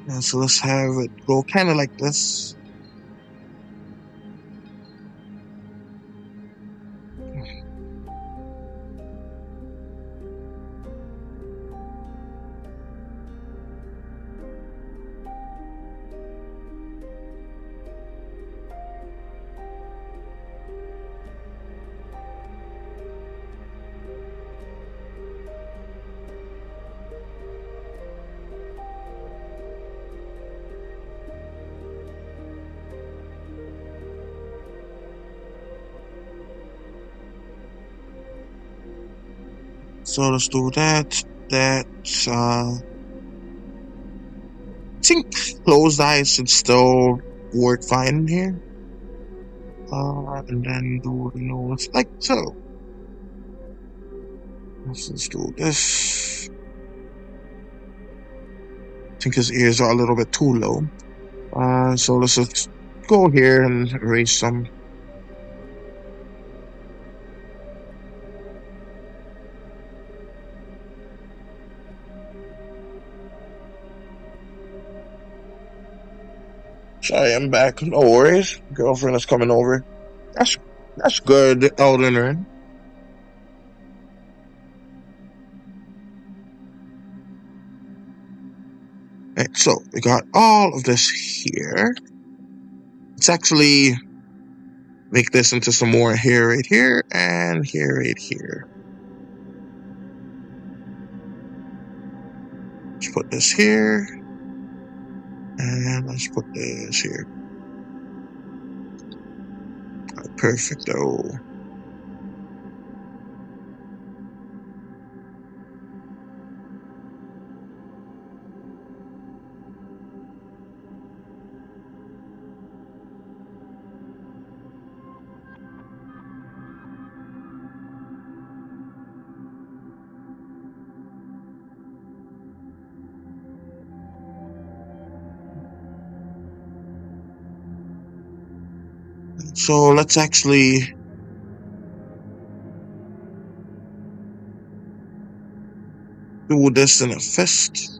And so let's have it go kind of like this. So let's do that. That's I think closed eyes should still work fine in here. And then do the nose like so. Let's do this. I think his ears are a little bit too low. So let's just go here and erase some. Sorry, I'm back. No worries. Girlfriend is coming over. That's good, Elden Ring. Right, so we got all of this here. Let's actually make this into some more hair right here and hair right here. Let's put this here. And let's put this here. Perfecto. So let's actually do this in a fist.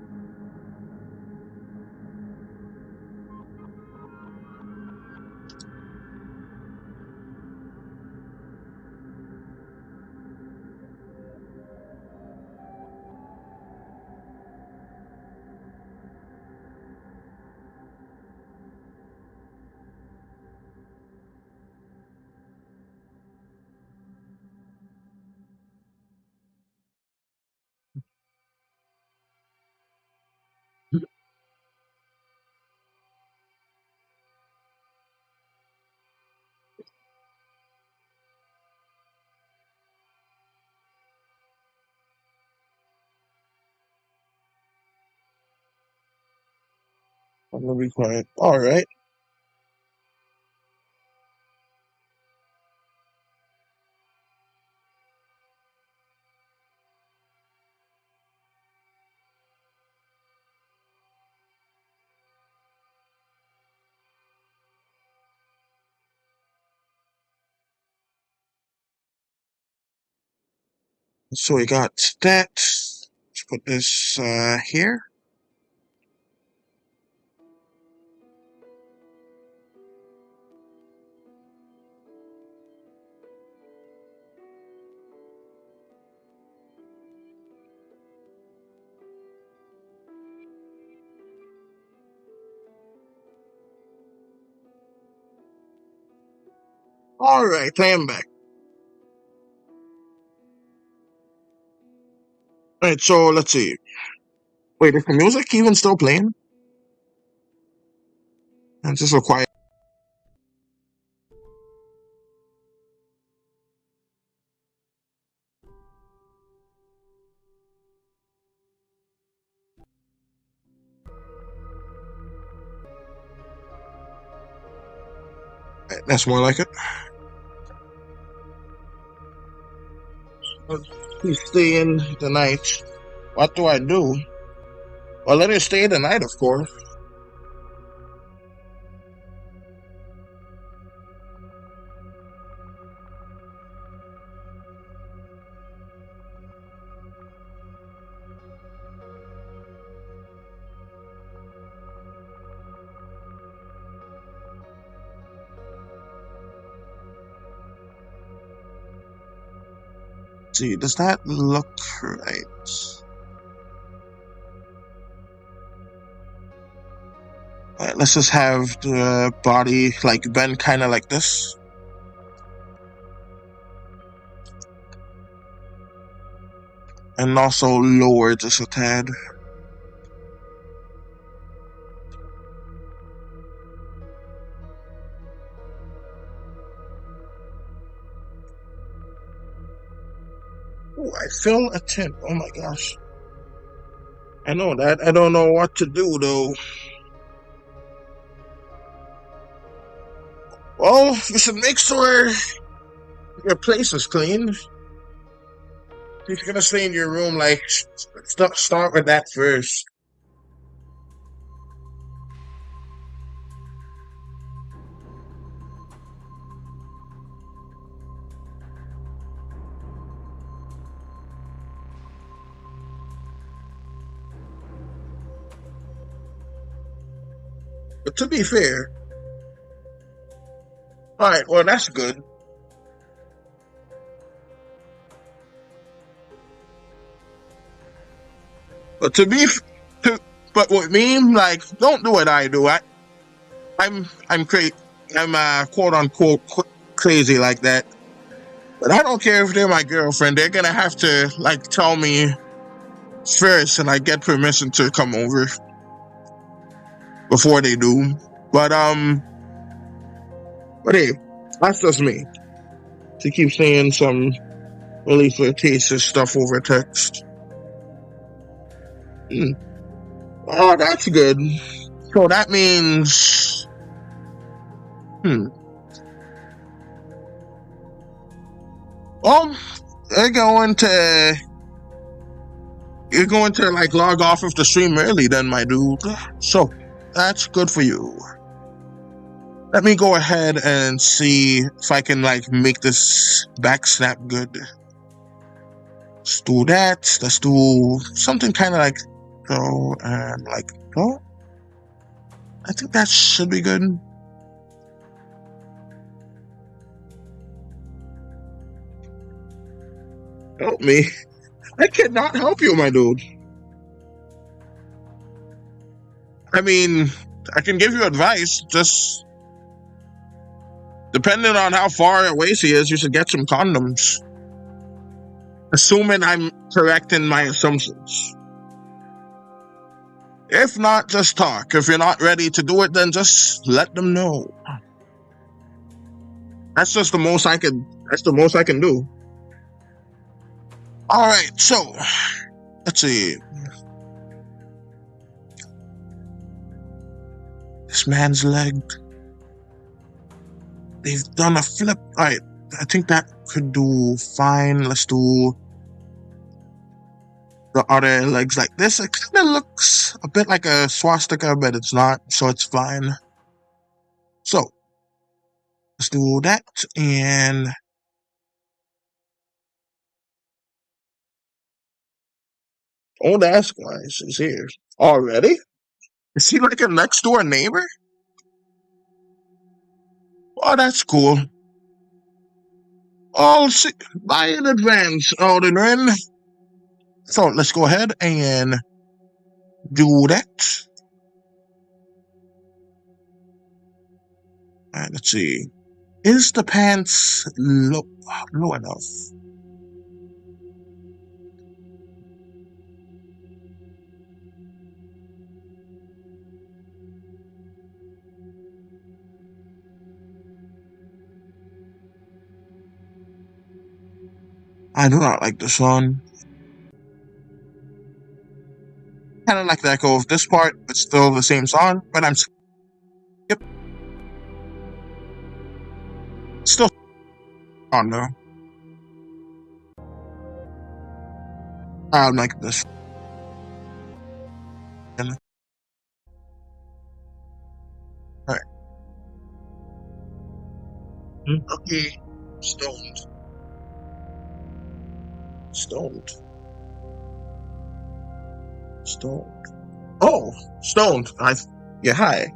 I'm gonna be quiet. All right. So we got that. Let's put this here. All right, I am back. All right, so let's see. Wait, is the music even still playing? It's just so quiet. Right, that's more like it. Please stay in the night. What do I do? Well, let her stay the night, of course. See, does that look right? Alright, let's just have the body like bend kind of like this. And also lower just a tad. Ooh, I feel a tint. Oh my gosh. I know that. I don't know what to do though. Well, you should make sure your place is clean. If you're gonna stay in your room, like, start with that first. But to be fair, alright, well, that's good. But but with me, like, don't do what I do. I'm crazy. I'm quote unquote crazy like that. But I don't care if they're my girlfriend. They're gonna have to like tell me first, and I get permission to come over before they do. But hey, That's just me. She keeps saying some really flirtatious stuff over text. Hmm. Oh, that's good. So that means, hmm. Well, they're going to you're going to like log off of the stream early, then, my dude. So that's good for you. Let me go ahead and see if I can like make this back snap good. Let's do that. Let's do something kind of like go and like go. I think that should be good. Help me. I cannot help you, my dude. I mean, I can give you advice. Just depending on how far away she is, you should get some condoms. Assuming I'm correct in my assumptions. If not, just talk. If you're not ready to do it, then just let them know. That's just the most I can. That's the most I can do. All right, so let's see. This man's leg. They've done a flip. All right, I think that could do fine. Let's do the other legs like this. It kind of looks a bit like a swastika, but it's not, so it's fine. So let's do that, and don't ask why she's here already. Is he like a next door neighbor? Oh, that's cool. I'll see. Buy in advance, Alden Ren. So let's go ahead and do that. All right, let's see. Is the pants low enough? I do not like this one. Kind of like the echo of this part, but still the same song. But I'm yep, still on though. I like this. All right. Okay. Stoned. Stoned. Stoned. Oh, stoned. Yeah, hi.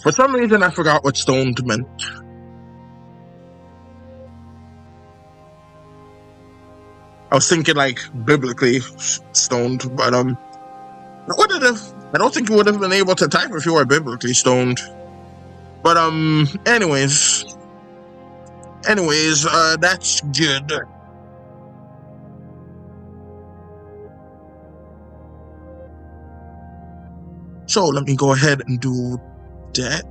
For some reason, I forgot what stoned meant. I was thinking like biblically stoned, but what did I don't think you would have been able to type if you were biblically stoned. But anyways, that's good. So let me go ahead and do that.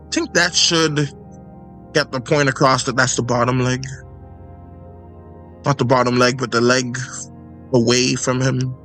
I think that should get the point across that that's the bottom leg. Not the bottom leg, but the leg away from him.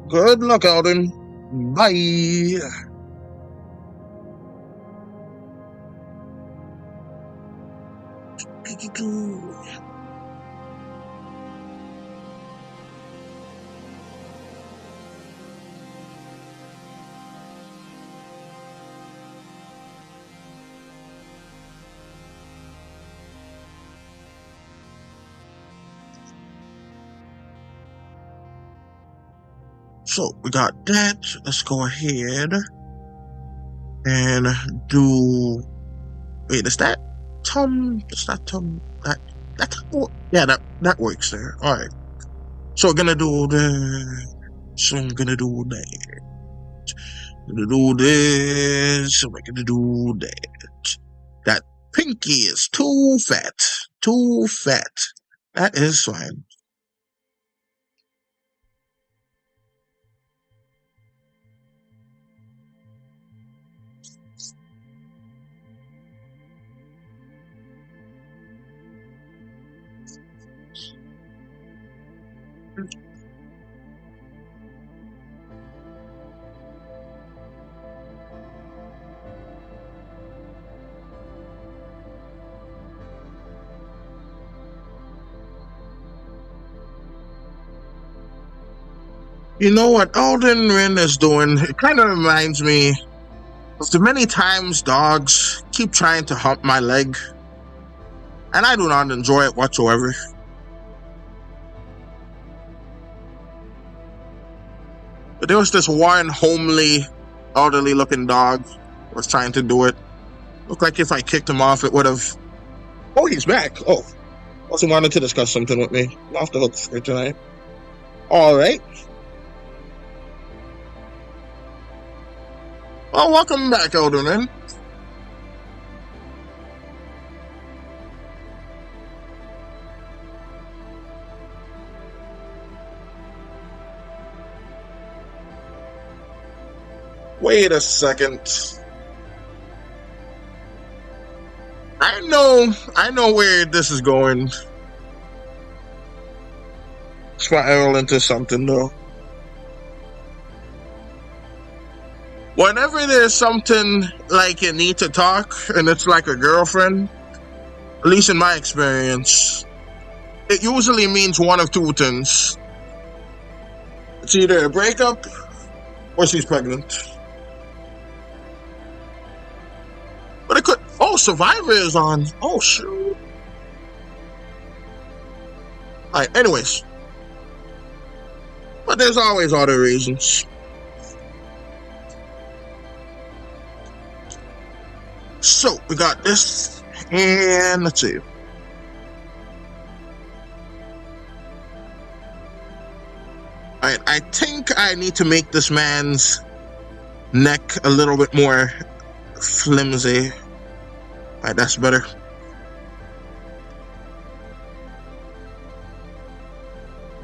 Good luck, Alden. Bye. So we got that. Let's go ahead and do. Wait, is that Tom? Is that Tom? Yeah, that works there. All right. So we're gonna do the. So I'm gonna do that. I'm gonna do this. I'm gonna do that. That pinky is too fat. Too fat. That is fine. You know what Elden Ring is doing? It kind of reminds me of the many times dogs keep trying to hump my leg, and I do not enjoy it whatsoever. But there was this one homely, elderly-looking dog that was trying to do it. Looked like if I kicked him off, it would have. Oh, he's back. Oh, also wanted to discuss something with me. I'm off the hook for tonight. All right. Well, welcome back, Elden Ring. Wait a second. I know where this is going. Spiral into something, though. Whenever there's something like you need to talk and it's like a girlfriend, at least in my experience, it usually means one of two things. It's either a breakup or she's pregnant. But it could. Oh, Survivor is on. Oh, shoot. Alright, anyways. But there's always other reasons. So, we got this, and let's see. Alright, I think I need to make this man's neck a little bit more flimsy. Alright, that's better.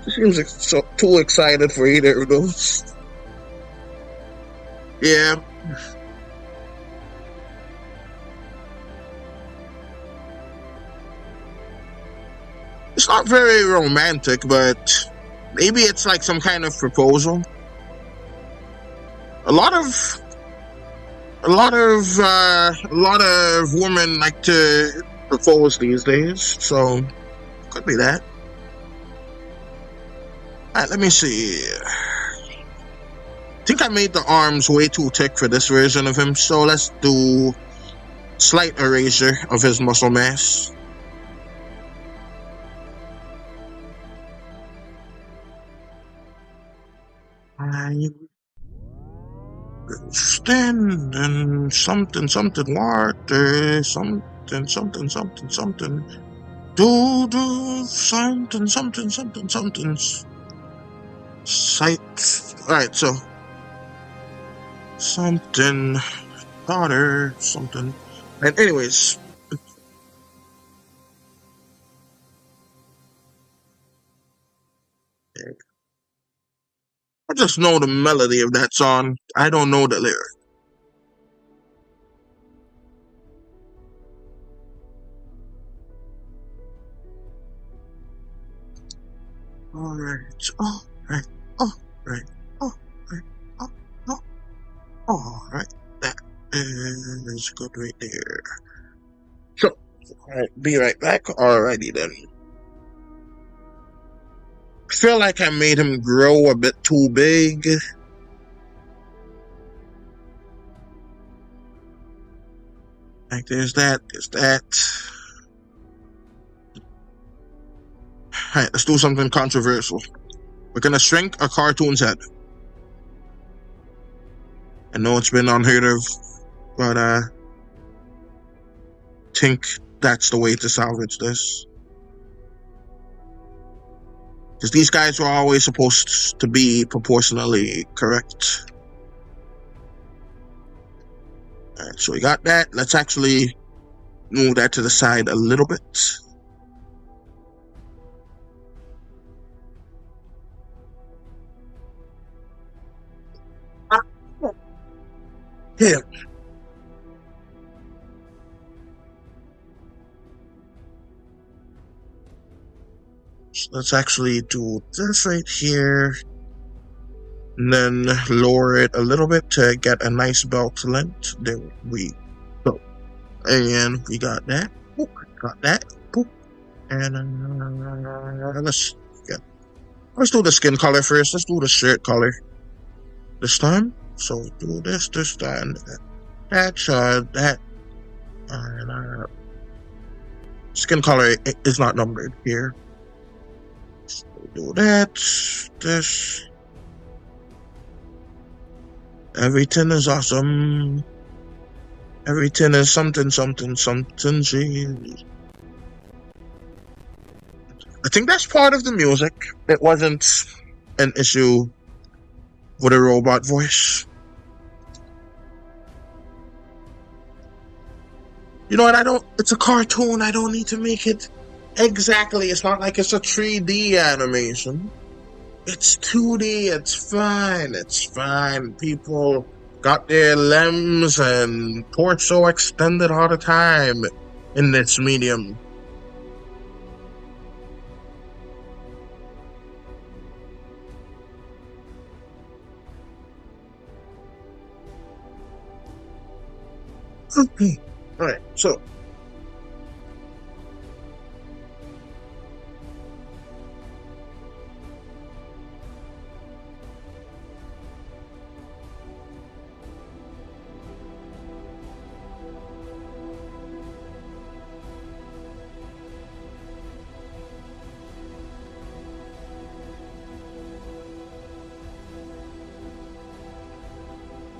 She seems so too excited for either of those. Yeah. It's not very romantic, but maybe it's like some kind of proposal. A lot of women like to propose these days, so could be that. Alright, let me see. I think I made the arms way too thick for this version of him, so let's do slight erasure of his muscle mass. Stand and something water, something do something sight. Alright, so something water, something. And anyways, I just know the melody of that song. I don't know the lyric. Alright, alright. That is good right there. So, alright, be right back. Alrighty then. I feel like I made him grow a bit too big. Like, there's that. Alright, let's do something controversial. We're gonna shrink a cartoon's head. I know it's been unheard of, but think that's the way to salvage this. Because these guys were always supposed to be proportionally correct. Alright, so we got that. Let's actually move that to the side a little bit. Here. So let's actually do this right here. And then lower it a little bit to get a nice belt length. There we go. And we got that. Boop, got that. Boop. And let's do the skin color first. Let's do the shirt color this time. So do this time. That. And skin color is not numbered here. So do that. This. Everything is awesome. Everything is something. Geez. I think that's part of the music. It wasn't an issue with a robot voice. You know what? It's a cartoon. I don't need to make it exactly. It's not like it's a 3D animation. It's 2D. It's fine. It's fine. People got their limbs and torso extended all the time in this medium. Okay. Alright, so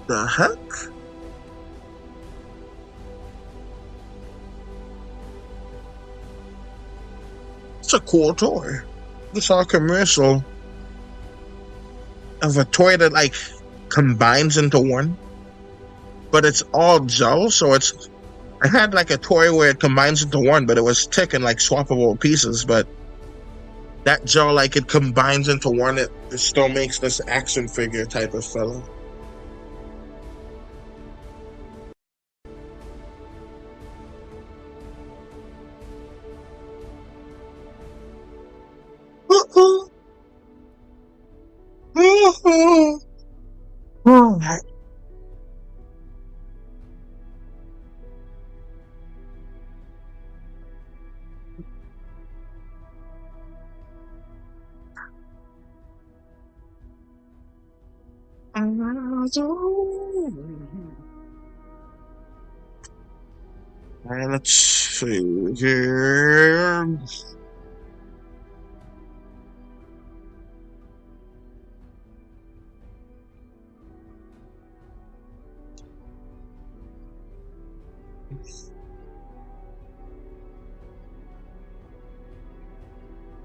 the heck? It's a cool toy. I saw a commercial of a toy that like combines into one, but it's all gel. So I had like a toy where it combines into one, but it was thick and like swappable pieces. But that gel, like it combines into one, it still makes this action figure type of fellow. Alright, let's see here.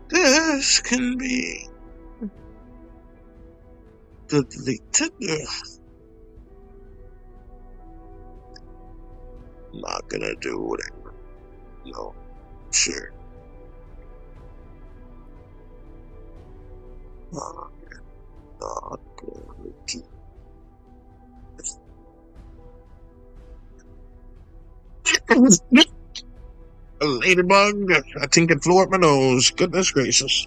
This can be deleted. Not gonna do it. No, sure. Not gonna do. A ladybug. I think it flew up my nose. Goodness gracious.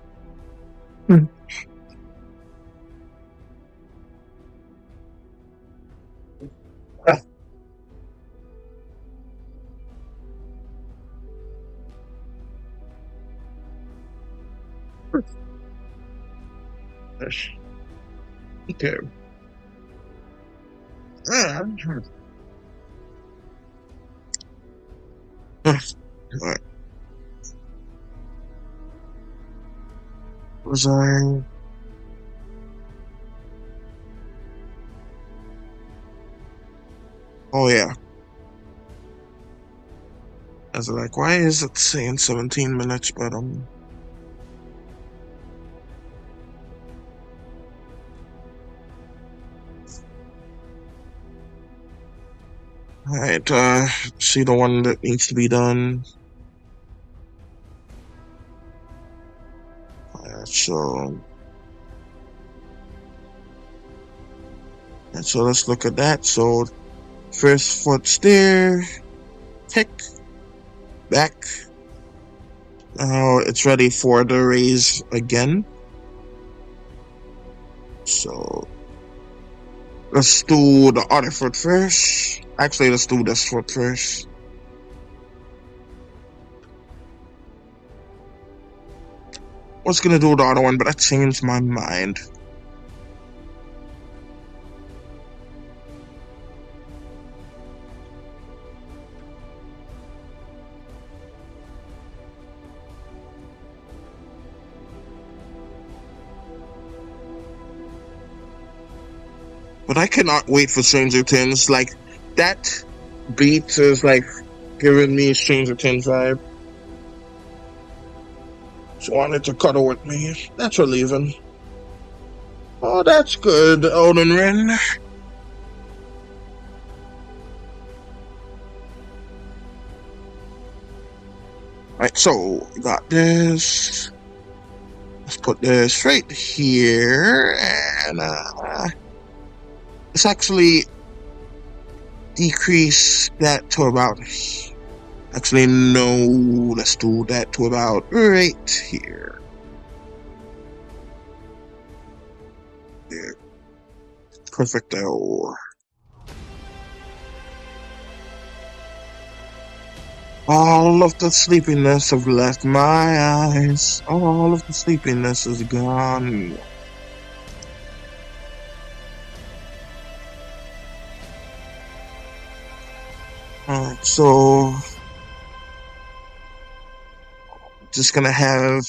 Okay. Alright. Was I? Oh yeah. I was like, why is it saying 17 minutes? But alright, see the one that needs to be done. So let's look at that. So first foot stair, tick, back. Now it's ready for the raise again. So let's do the other foot first. Actually, let's do this foot first. Was gonna do the other one, but I changed my mind. But I cannot wait for Stranger Things. Like, that beat is like giving me Stranger Things vibe. She wanted to cuddle with me. That's relieving. Oh, that's good, Elden Ring. Right, so we got this. Let's put this right here, and let's actually decrease that to about. Actually, no. Let's do that to about right here. There. Perfecto. All of the sleepiness have left my eyes. All of the sleepiness is gone. Alright, so just gonna have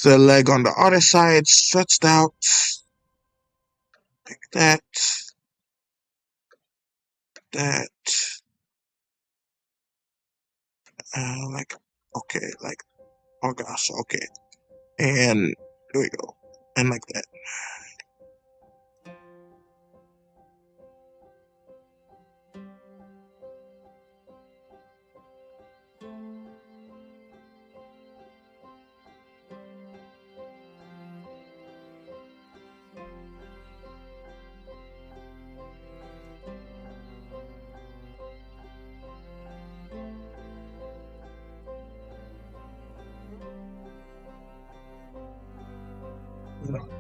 the leg on the other side stretched out like that, like, okay, like, oh gosh, okay, and there we go, and like that.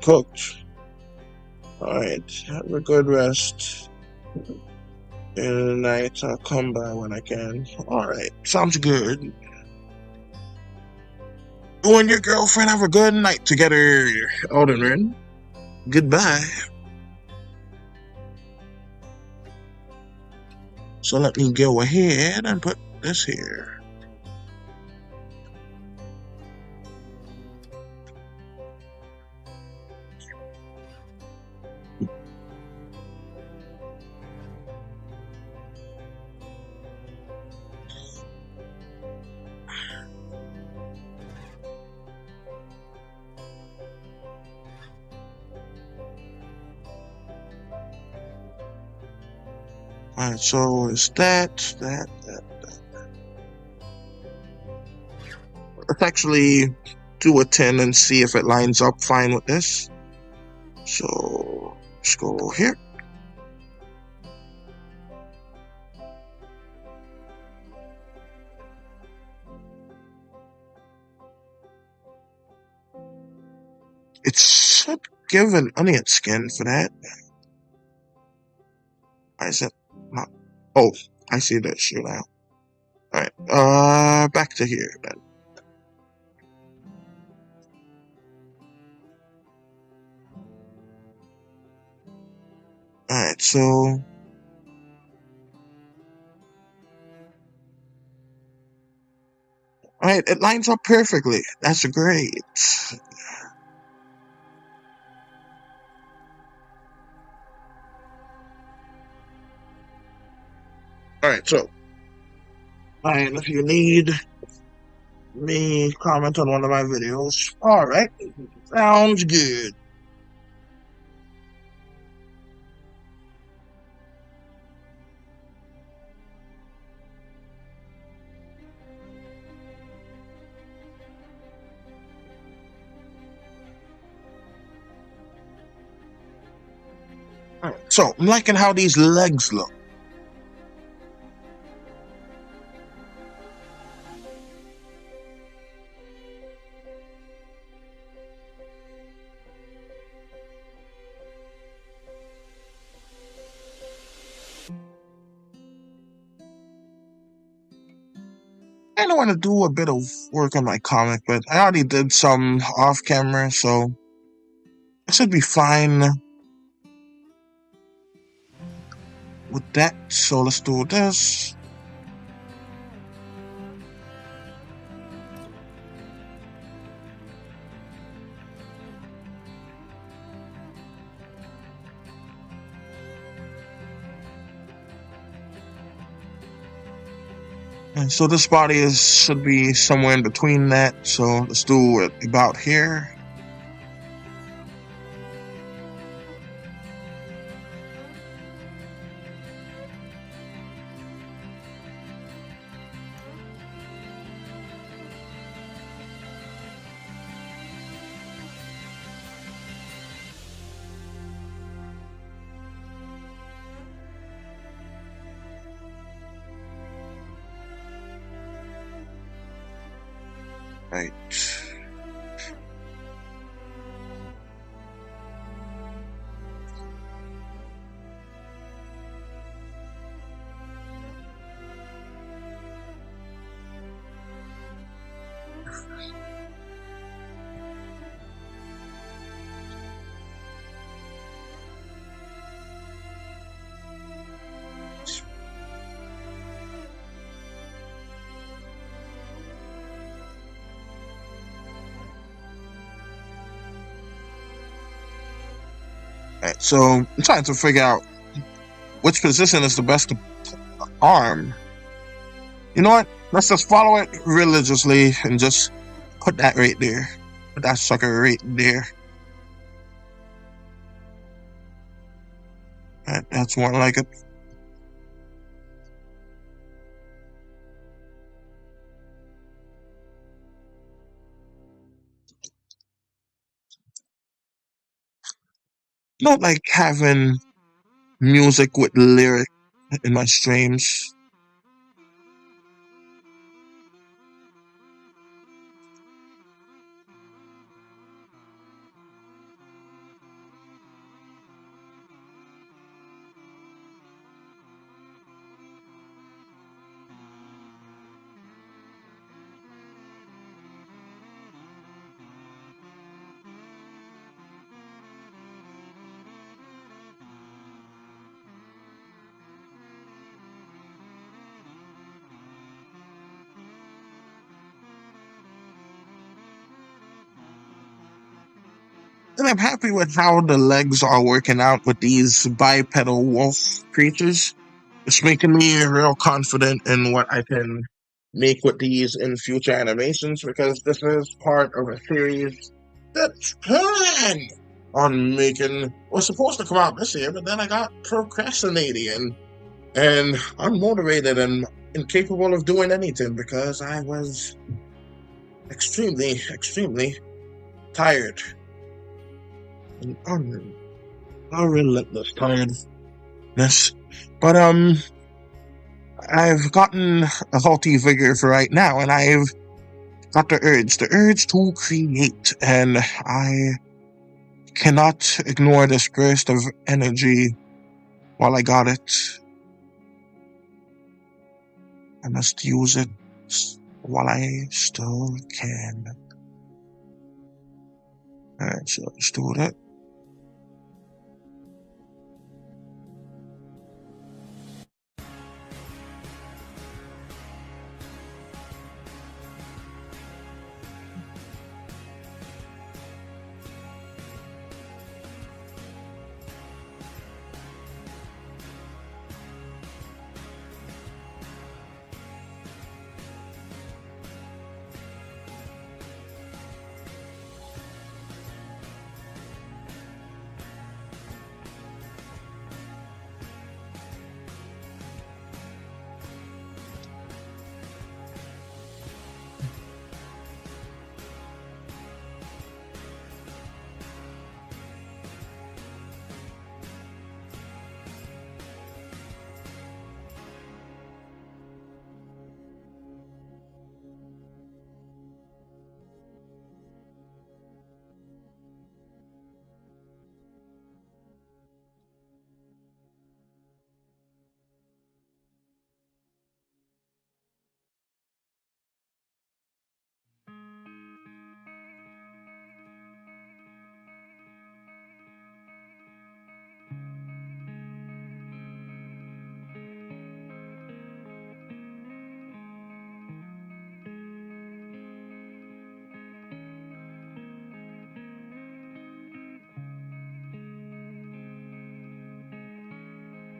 Cooked. Alright, have a good rest. In the night, I'll come by when I can. Alright, sounds good. You and your girlfriend have a good night together, Elden Ring. Goodbye. So let me go ahead and put this here. Alright, so it's that. Let's actually do a 10 and see if it lines up fine with this. So let's go here. It should give an onion skin for that. Why is it not? Oh, I see that shit now. Alright, back to here then. Alright, so alright, it lines up perfectly. That's great. And if you need me comment on one of my videos, alright, sounds good. So, I'm liking how these legs look. I don't want to do a bit of work on my comic, but I already did some off camera, so I should be fine with that. So let's do this. And so this body should be somewhere in between that. So let's do it about here. Right. Right, so I'm trying to figure out which position is the best arm. You know what? Let's just follow it religiously and just put that right there. Put that sucker right there. That's more like it. Not like having music with lyric in my streams. And I'm happy with how the legs are working out with these bipedal wolf creatures. It's making me real confident in what I can make with these in future animations, because this is part of a series that's planned on making, was supposed to come out this year, but then I got procrastinating and unmotivated and incapable of doing anything because I was extremely tired. And relentless tiredness. But I've gotten a healthy vigor for right now, and I've got the urge to create, and I cannot ignore this burst of energy while I got it. I must use it while I still can. Alright, so let's do that.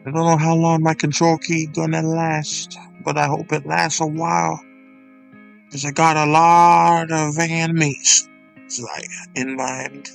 I don't know how long my control key gonna last, but I hope it lasts a while. Because I got a lot of enemies like in mind.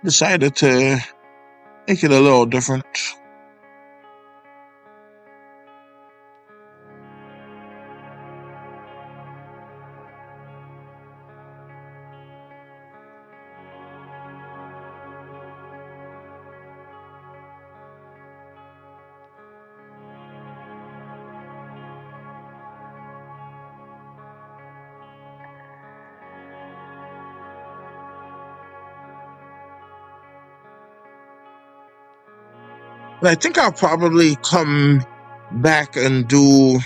Decided to make it a little different. But I think I'll probably come back and do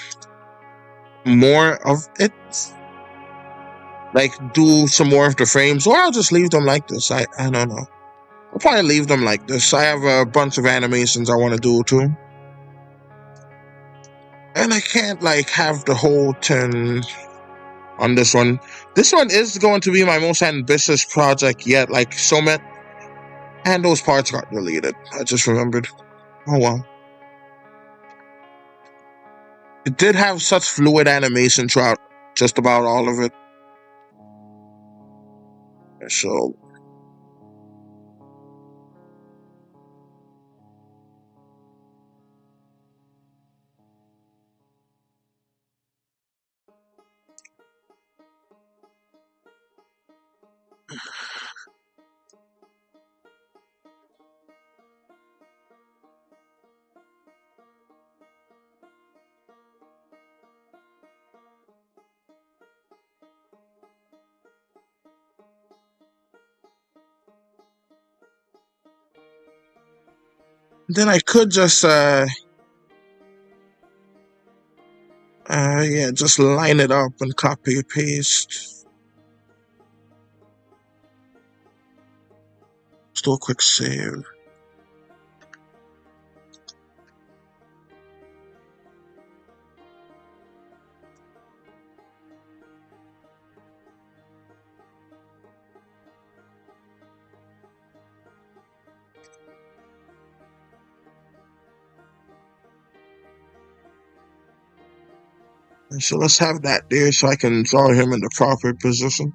more of it. Like, do some more of the frames, or I'll just leave them like this. I don't know. I'll probably leave them like this. I have a bunch of animations I want to do too. And I can't, like, have the whole turn on this one. This one is going to be my most ambitious project yet. Like, so many. And those parts got deleted. I just remembered. Oh well. It did have such fluid animation throughout just about all of it. So then I could just yeah, just line it up and copy paste. Let's do a quick save. And so let's have that there so I can draw him in the proper position.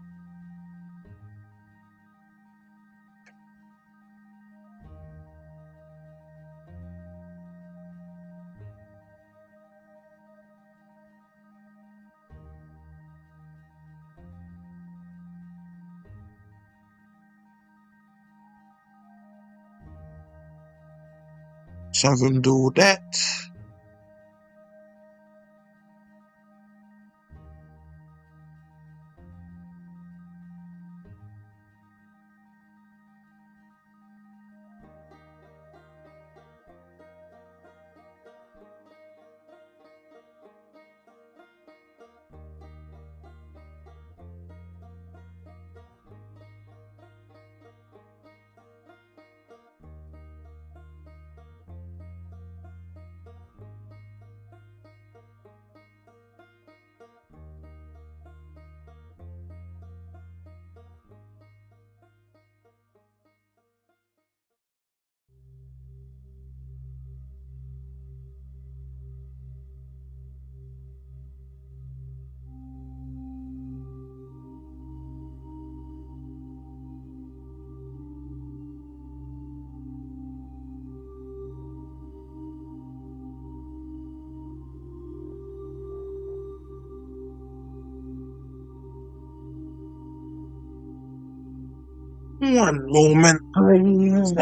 So have him do that. One moment, please.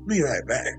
Be right back.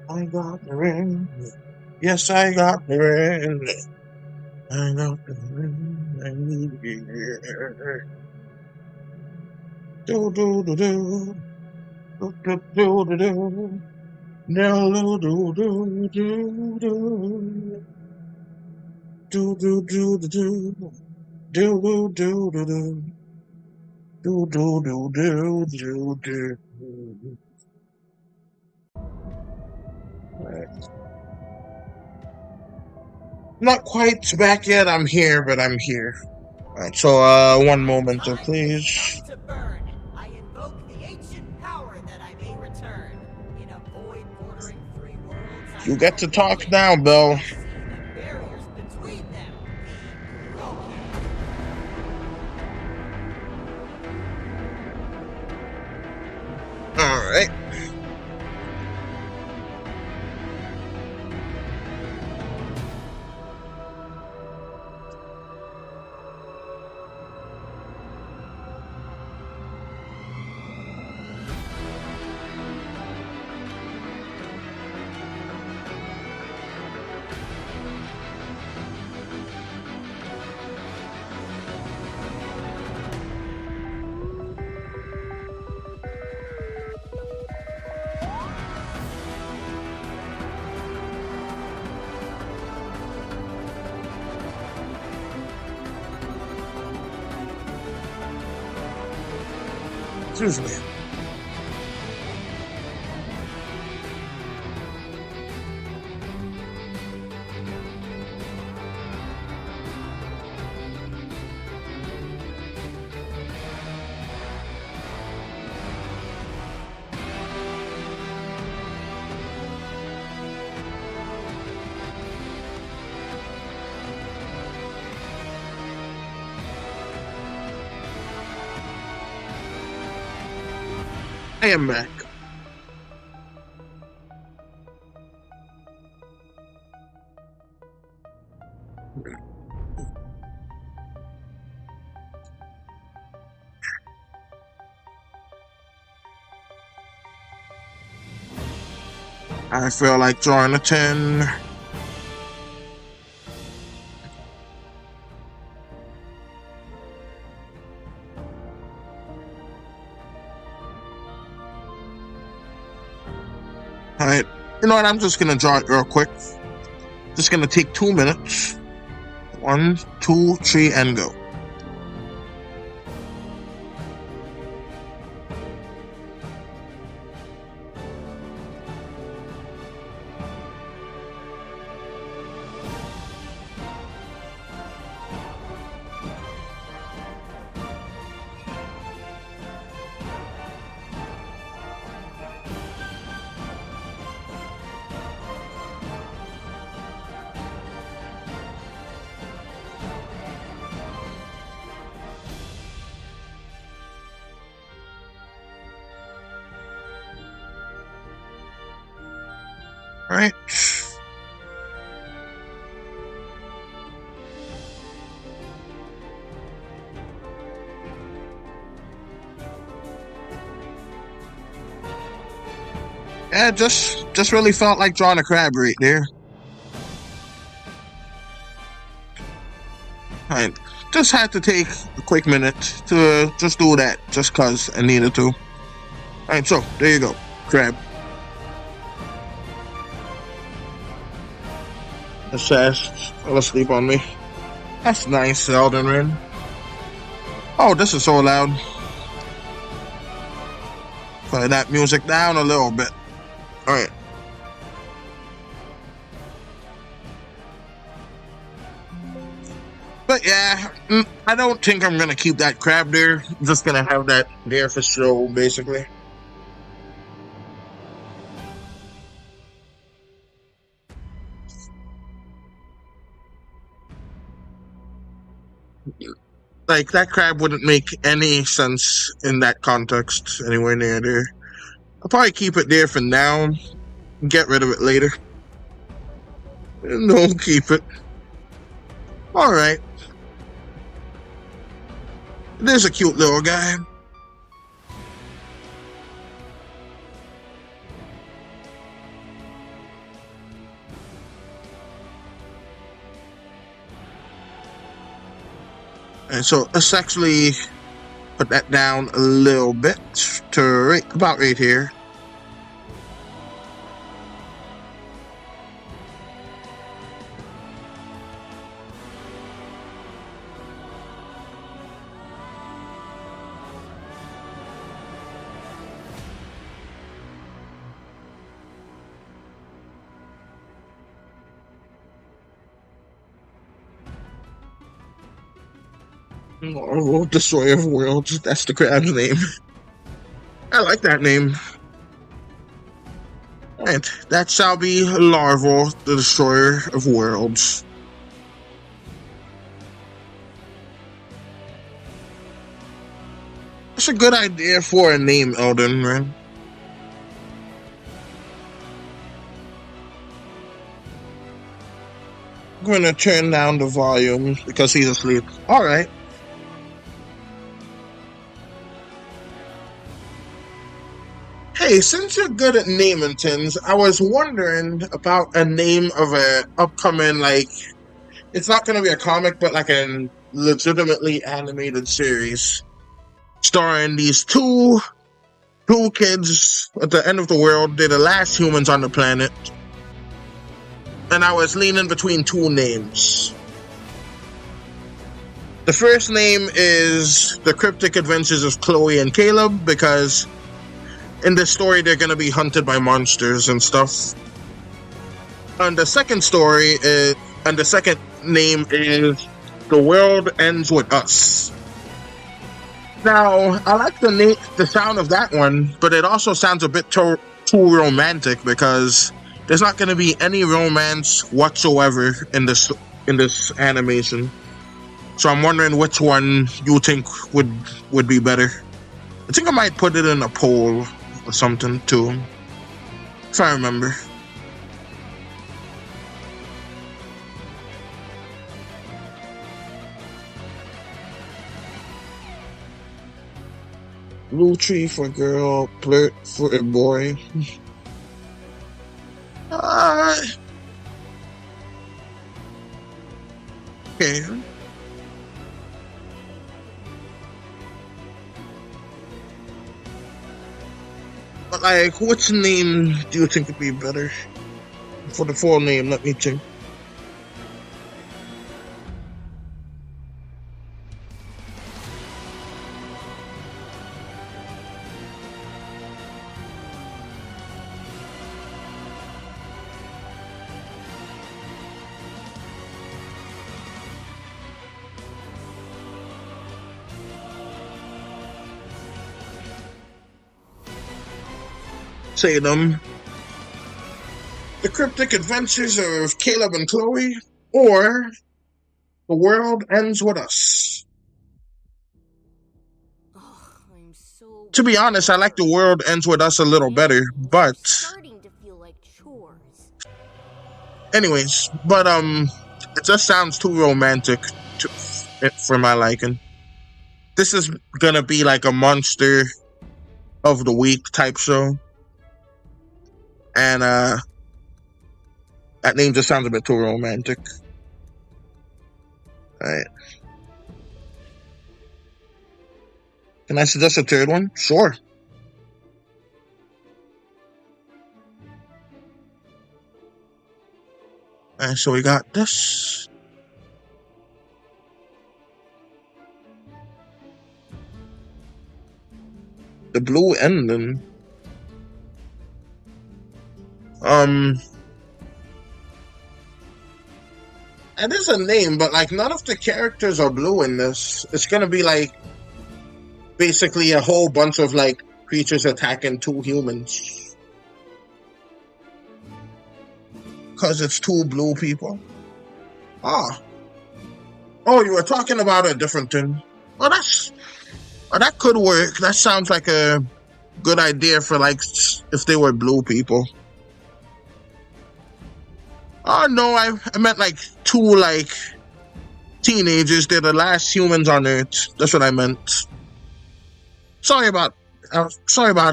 I got the ring. Yes, I got the ring. I got the ring. I need it. Do do do do. Do do do do do. Do do do do do. Do do do do do. Do do do do do. Do do do do do do. Right. Not quite back yet. I'm here, but I'm here. Alright, so one moment, Time has please. come to burn. I invoke the ancient power that I may return. In a void bordering three worlds, I You get to talk awaken. now, Bill. I see the barriers between them be broken. Alright. Excuse me. I am back. I feel like drawing a 10. Alright, you know what? I'm just gonna draw it real quick. Just gonna take 2 minutes. 1, 2, 3, and go. Right. Yeah, just really felt like drawing a crab right there. Alright, just had to take a quick minute to just do that, just cause I needed to. Alright, so there you go, crab. The sash fell asleep on me. That's nice, Elden Ring. Oh, this is so loud. Play that music down a little bit. Alright. But yeah, I don't think I'm gonna keep that crab there. I'm just gonna have that there for show, basically. Like, that crab wouldn't make any sense in that context anywhere near there. I'll probably keep it there for now. Get rid of it later. No, keep it. Alright. There's a cute little guy. And so let's actually put that down a little bit to about right here. Oh, Destroyer of Worlds. That's the crab's name. I like that name. And that shall be Larval, the Destroyer of Worlds. That's a good idea for a name, Elden Ring. I'm gonna turn down the volume because he's asleep. Alright. Hey, since you're good at naming things, I was wondering about a name of a upcoming, like, it's not going to be a comic, but like a legitimately animated series starring these two kids at the end of the world. They're the last humans on the planet. And I was leaning between two names. The first name is The Cryptic Adventures of Chloe and Caleb, because in this story, they're going to be hunted by monsters and stuff. And the second story is, and the second name is The World Ends With Us. Now, I like the sound of that one, but it also sounds a bit too romantic, because there's not going to be any romance whatsoever in this animation. So I'm wondering which one you think would be better. I think I might put it in a poll or something too, if I remember. Blue tree for girl, flirt for a boy. Okay. But like, which name do you think would be better for the full name? Let me think. Say them. The Cryptic Adventures of Caleb and Chloe, or The World Ends With Us. I'm so To be honest, I like The World Ends With Us a little better, These but are starting to feel like chores. anyways, but it just sounds too romantic for my liking. This is gonna be like a monster of the week type show, and that name just sounds a bit too romantic. All right. Can I suggest a third one? Sure. All right, so we got this. The blue ending. It is a name, but like none of the characters are blue in this. It's gonna be like basically a whole bunch of like creatures attacking two humans. Cause it's two blue people. Ah. Oh, you were talking about a different thing. Well, that could work. That sounds like a good idea for like if they were blue people. Oh no, I meant like two like teenagers. They're the last humans on Earth. That's what I meant. Sorry about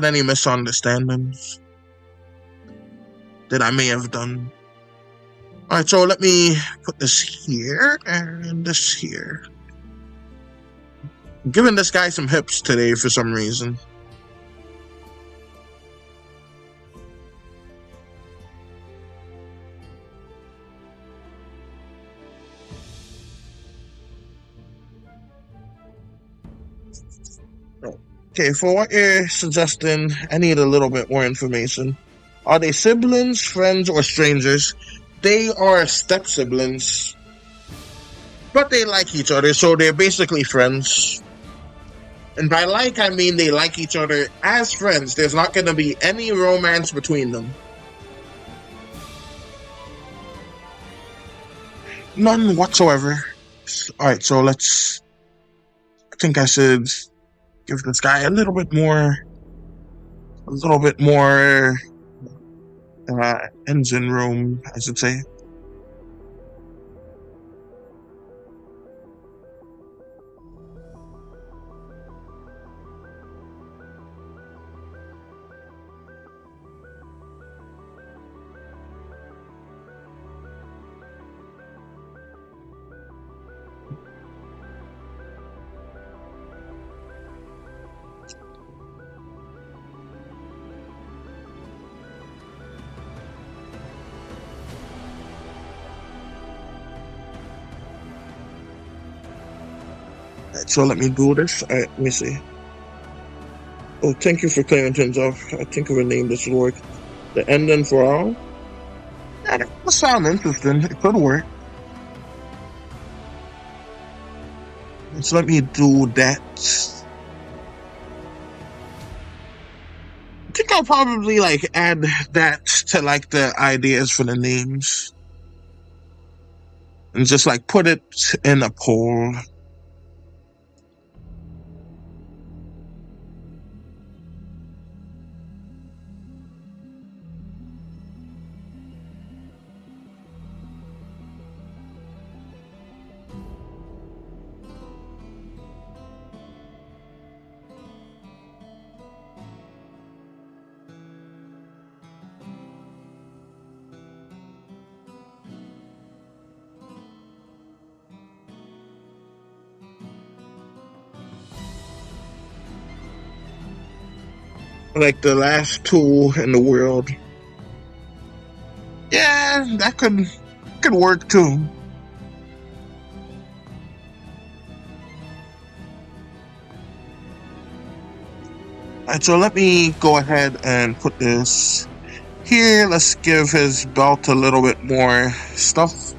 any misunderstandings that I may have done. All right, so let me put this here and this here. I'm giving this guy some hips today for some reason. Okay, for what you're suggesting, I need a little bit more information. Are they siblings, friends, or strangers? They are step siblings, but they like each other, so they're basically friends. And by like, I mean they like each other as friends. There's not going to be any romance between them. None whatsoever. Alright, so let's... I think I should give this guy a little bit more... engine room, I should say. Alright, so let me do this. Alright, let me see. Oh, thank you for clearing things up. I think of a name this would work. The ending for all? Yeah, that would sound interesting. It could work. So let me do that. I think I'll probably like add that to like the ideas for the names. And just like put it in a poll. like the last two in the world. Yeah, that could work too. Alright, so let me go ahead and put this here. Let's give his belt a little bit more stuff.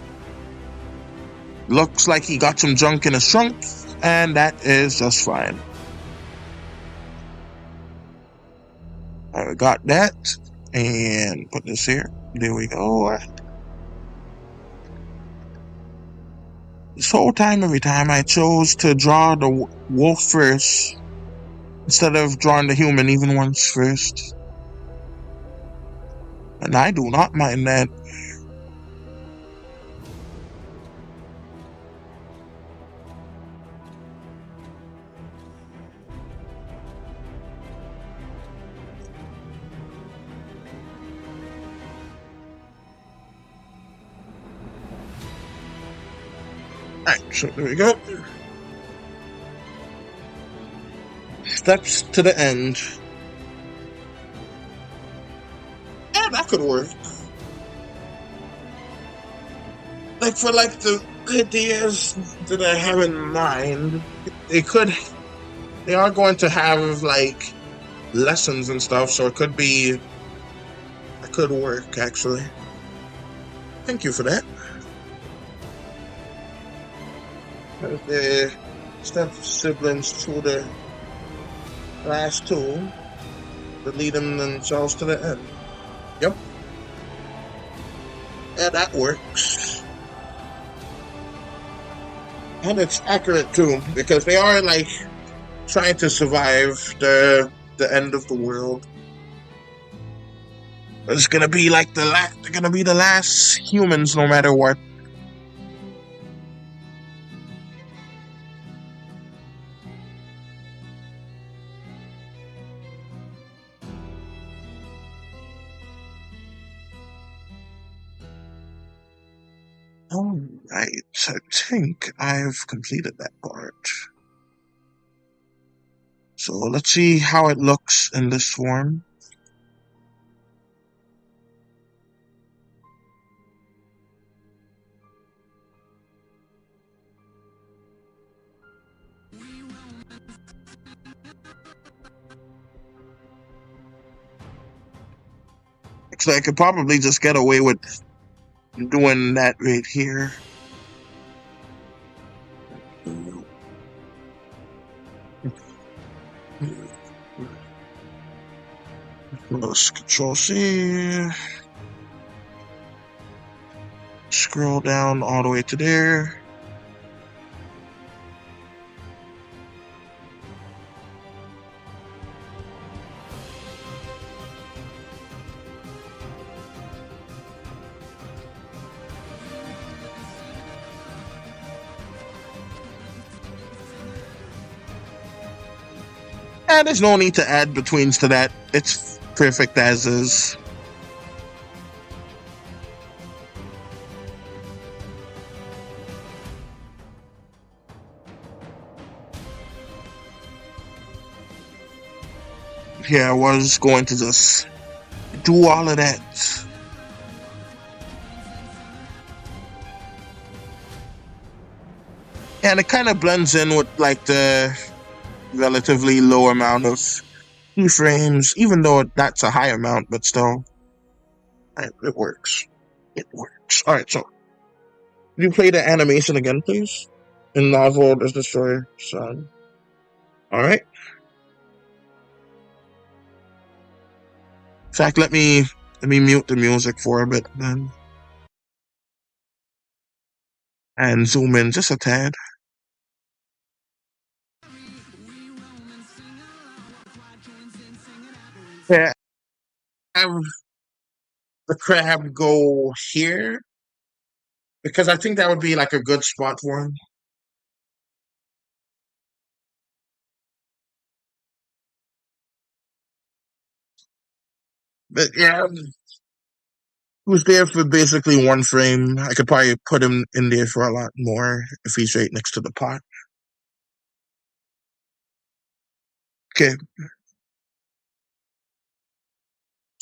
Looks like he got some junk in his trunk, and that is just fine. I got that, and put this here. There we go. This whole time, every time I chose to draw the wolf first, instead of drawing the human even once first. And I do not mind that. Alright, so there we go. Steps to the end. Yeah, that could work. Like for like the ideas that I have in mind, they are going to have like lessons and stuff, so it could work actually. Thank you for that. The step siblings to the last two to lead them themselves to the end. Yep. Yeah, that works. And it's accurate too, because they are like trying to survive the end of the world. It's gonna be like they're gonna be the last humans no matter what. Alright, I think I've completed that part. So let's see how it looks in this form. So I could probably just get away with doing that right here. Let's Control C. Scroll down all the way to there. And there's no need to add betweens to that. It's perfect as is. Yeah, I was going to just do all of that. And it kind of blends in with like the relatively low amount of keyframes, even though that's a high amount, but still, it works. It works. All right, so you play the animation again, please. In Novel, there's Destroyer Son. All right. In fact, let me mute the music for a bit then, and zoom in just a tad. Yeah, have the crab go here because I think that would be like a good spot for him. But yeah, he was there for basically one frame. I could probably put him in there for a lot more if he's right next to the pot. Okay.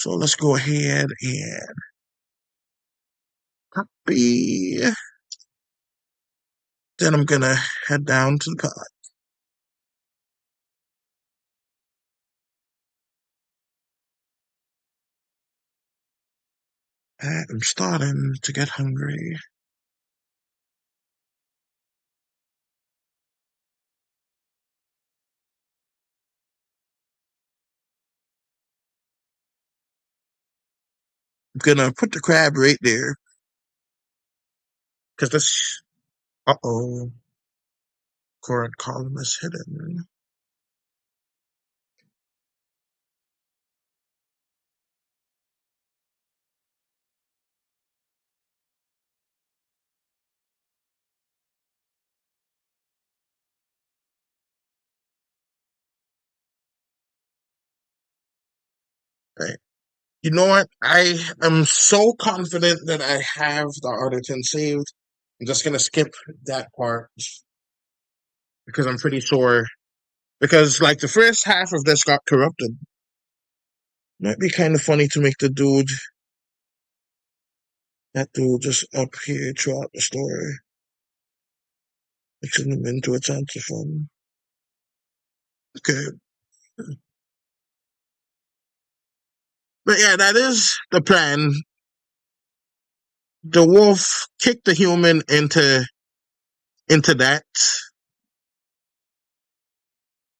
So let's go ahead and copy. Then I'm gonna head down to the pod. I'm starting to get hungry. I'm gonna put the crab right there. Because this, uh-oh, current column is hidden. Right. You know what? I am so confident that I have the Artitan saved. I'm just gonna skip that part because I'm pretty sure. Because like the first half of this got corrupted. Might be kind of funny to make that dude just up here throughout the story, mixing him into a saxophone. Okay. But yeah, that is the plan. The wolf kicked the human into that.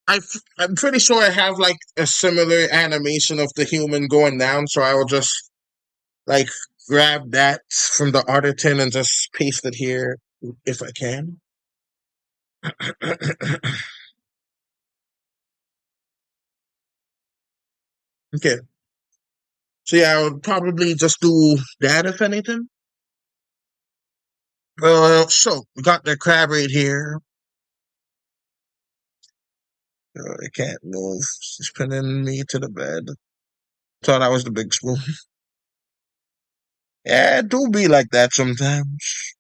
I'm pretty sure I have like a similar animation of the human going down, so I will just like grab that from the Artitan and just paste it here if I can. Okay. So yeah, I would probably just do that if anything. So we got the crab right here. I can't move. She's pinning me to the bed. Thought I was the big spoon. Yeah, it do be like that sometimes.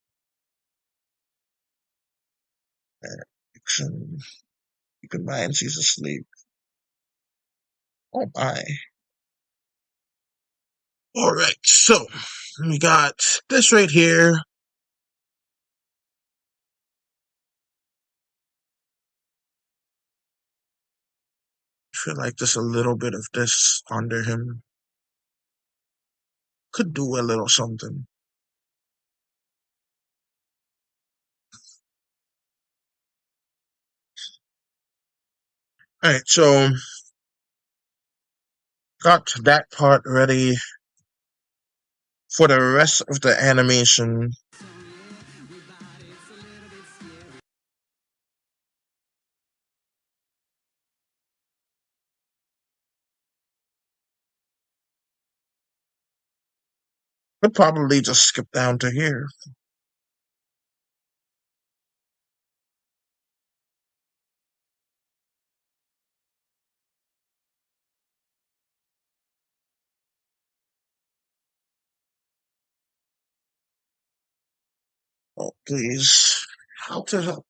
Keep in mind she's asleep. Oh my. Alright, so we got this right here. I feel like just a little bit of this under him could do a little something. Alright, so got that part ready for the rest of the animation. Could probably just skip down to here. Oh, please. How to help?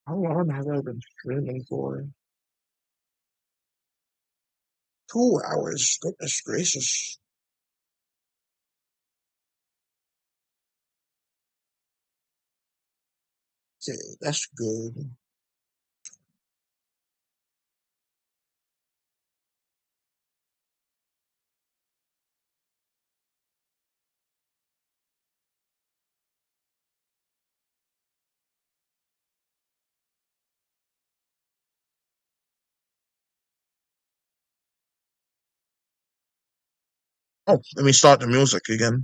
How long have I been streaming for? 2 hours. Goodness gracious. Okay, that's good. Oh, let me start the music again.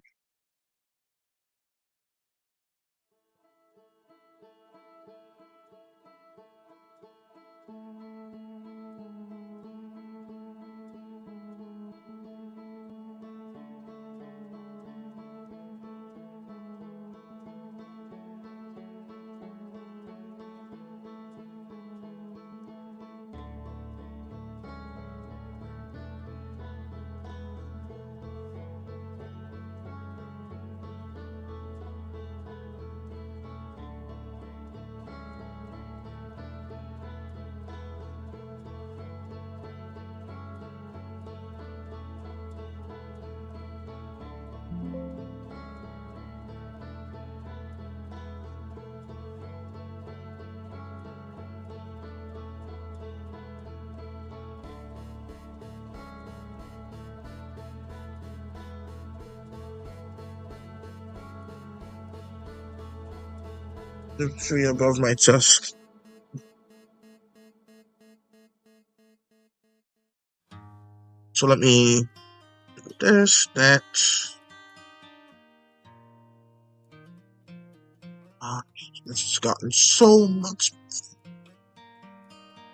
The tree above my chest. So let me do this, that. This has gotten so much.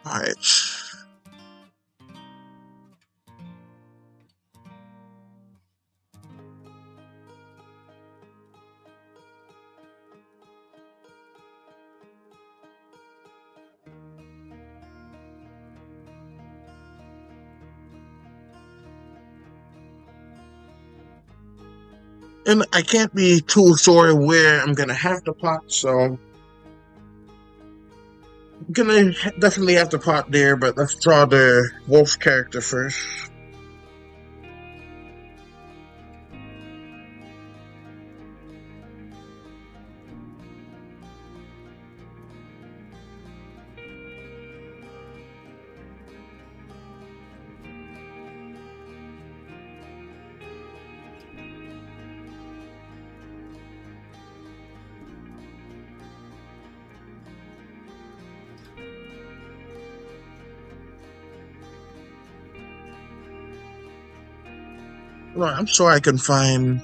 Alright. And I can't be too sure where I'm gonna have to pot, so I'm gonna definitely have to pot there, but let's draw the wolf character first. Right, I'm sure I can find.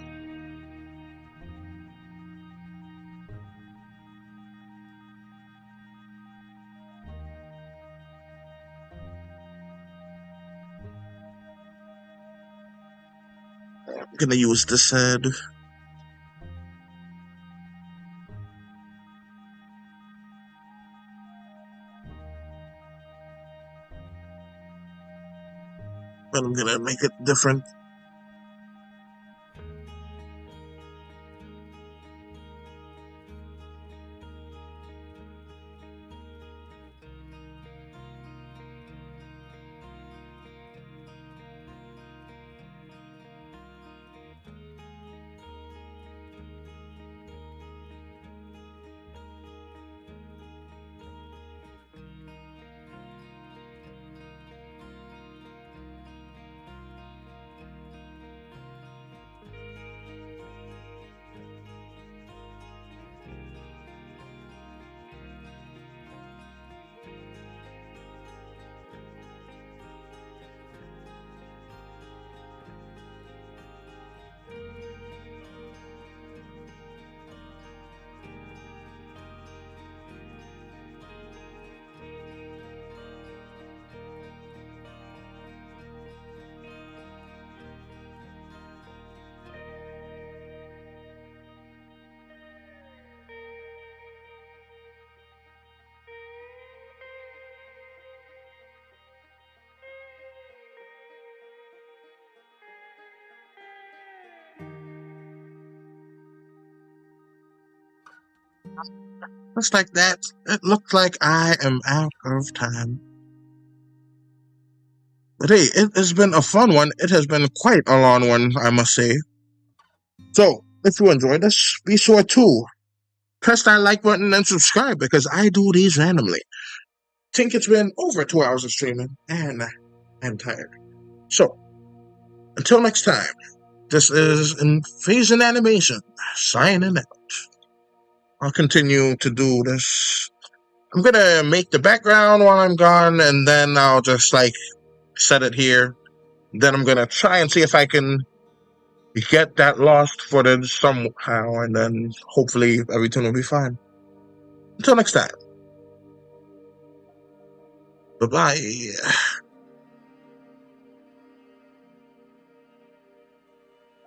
I'm gonna use this head. But I'm gonna make it different. Just like that, it looks like I am out of time. But hey, it has been a fun one. It has been quite a long one, I must say. So, if you enjoyed this, be sure to press that like button and subscribe because I do these randomly. I think it's been over 2 hours of streaming and I'm tired. So, until next time, this is Phasing Animation, signing out. I'll continue to do this. I'm gonna make the background while I'm gone, and then I'll just like set it here. Then I'm gonna try and see if I can get that lost footage somehow, and then hopefully everything will be fine. Until next time. Bye-bye.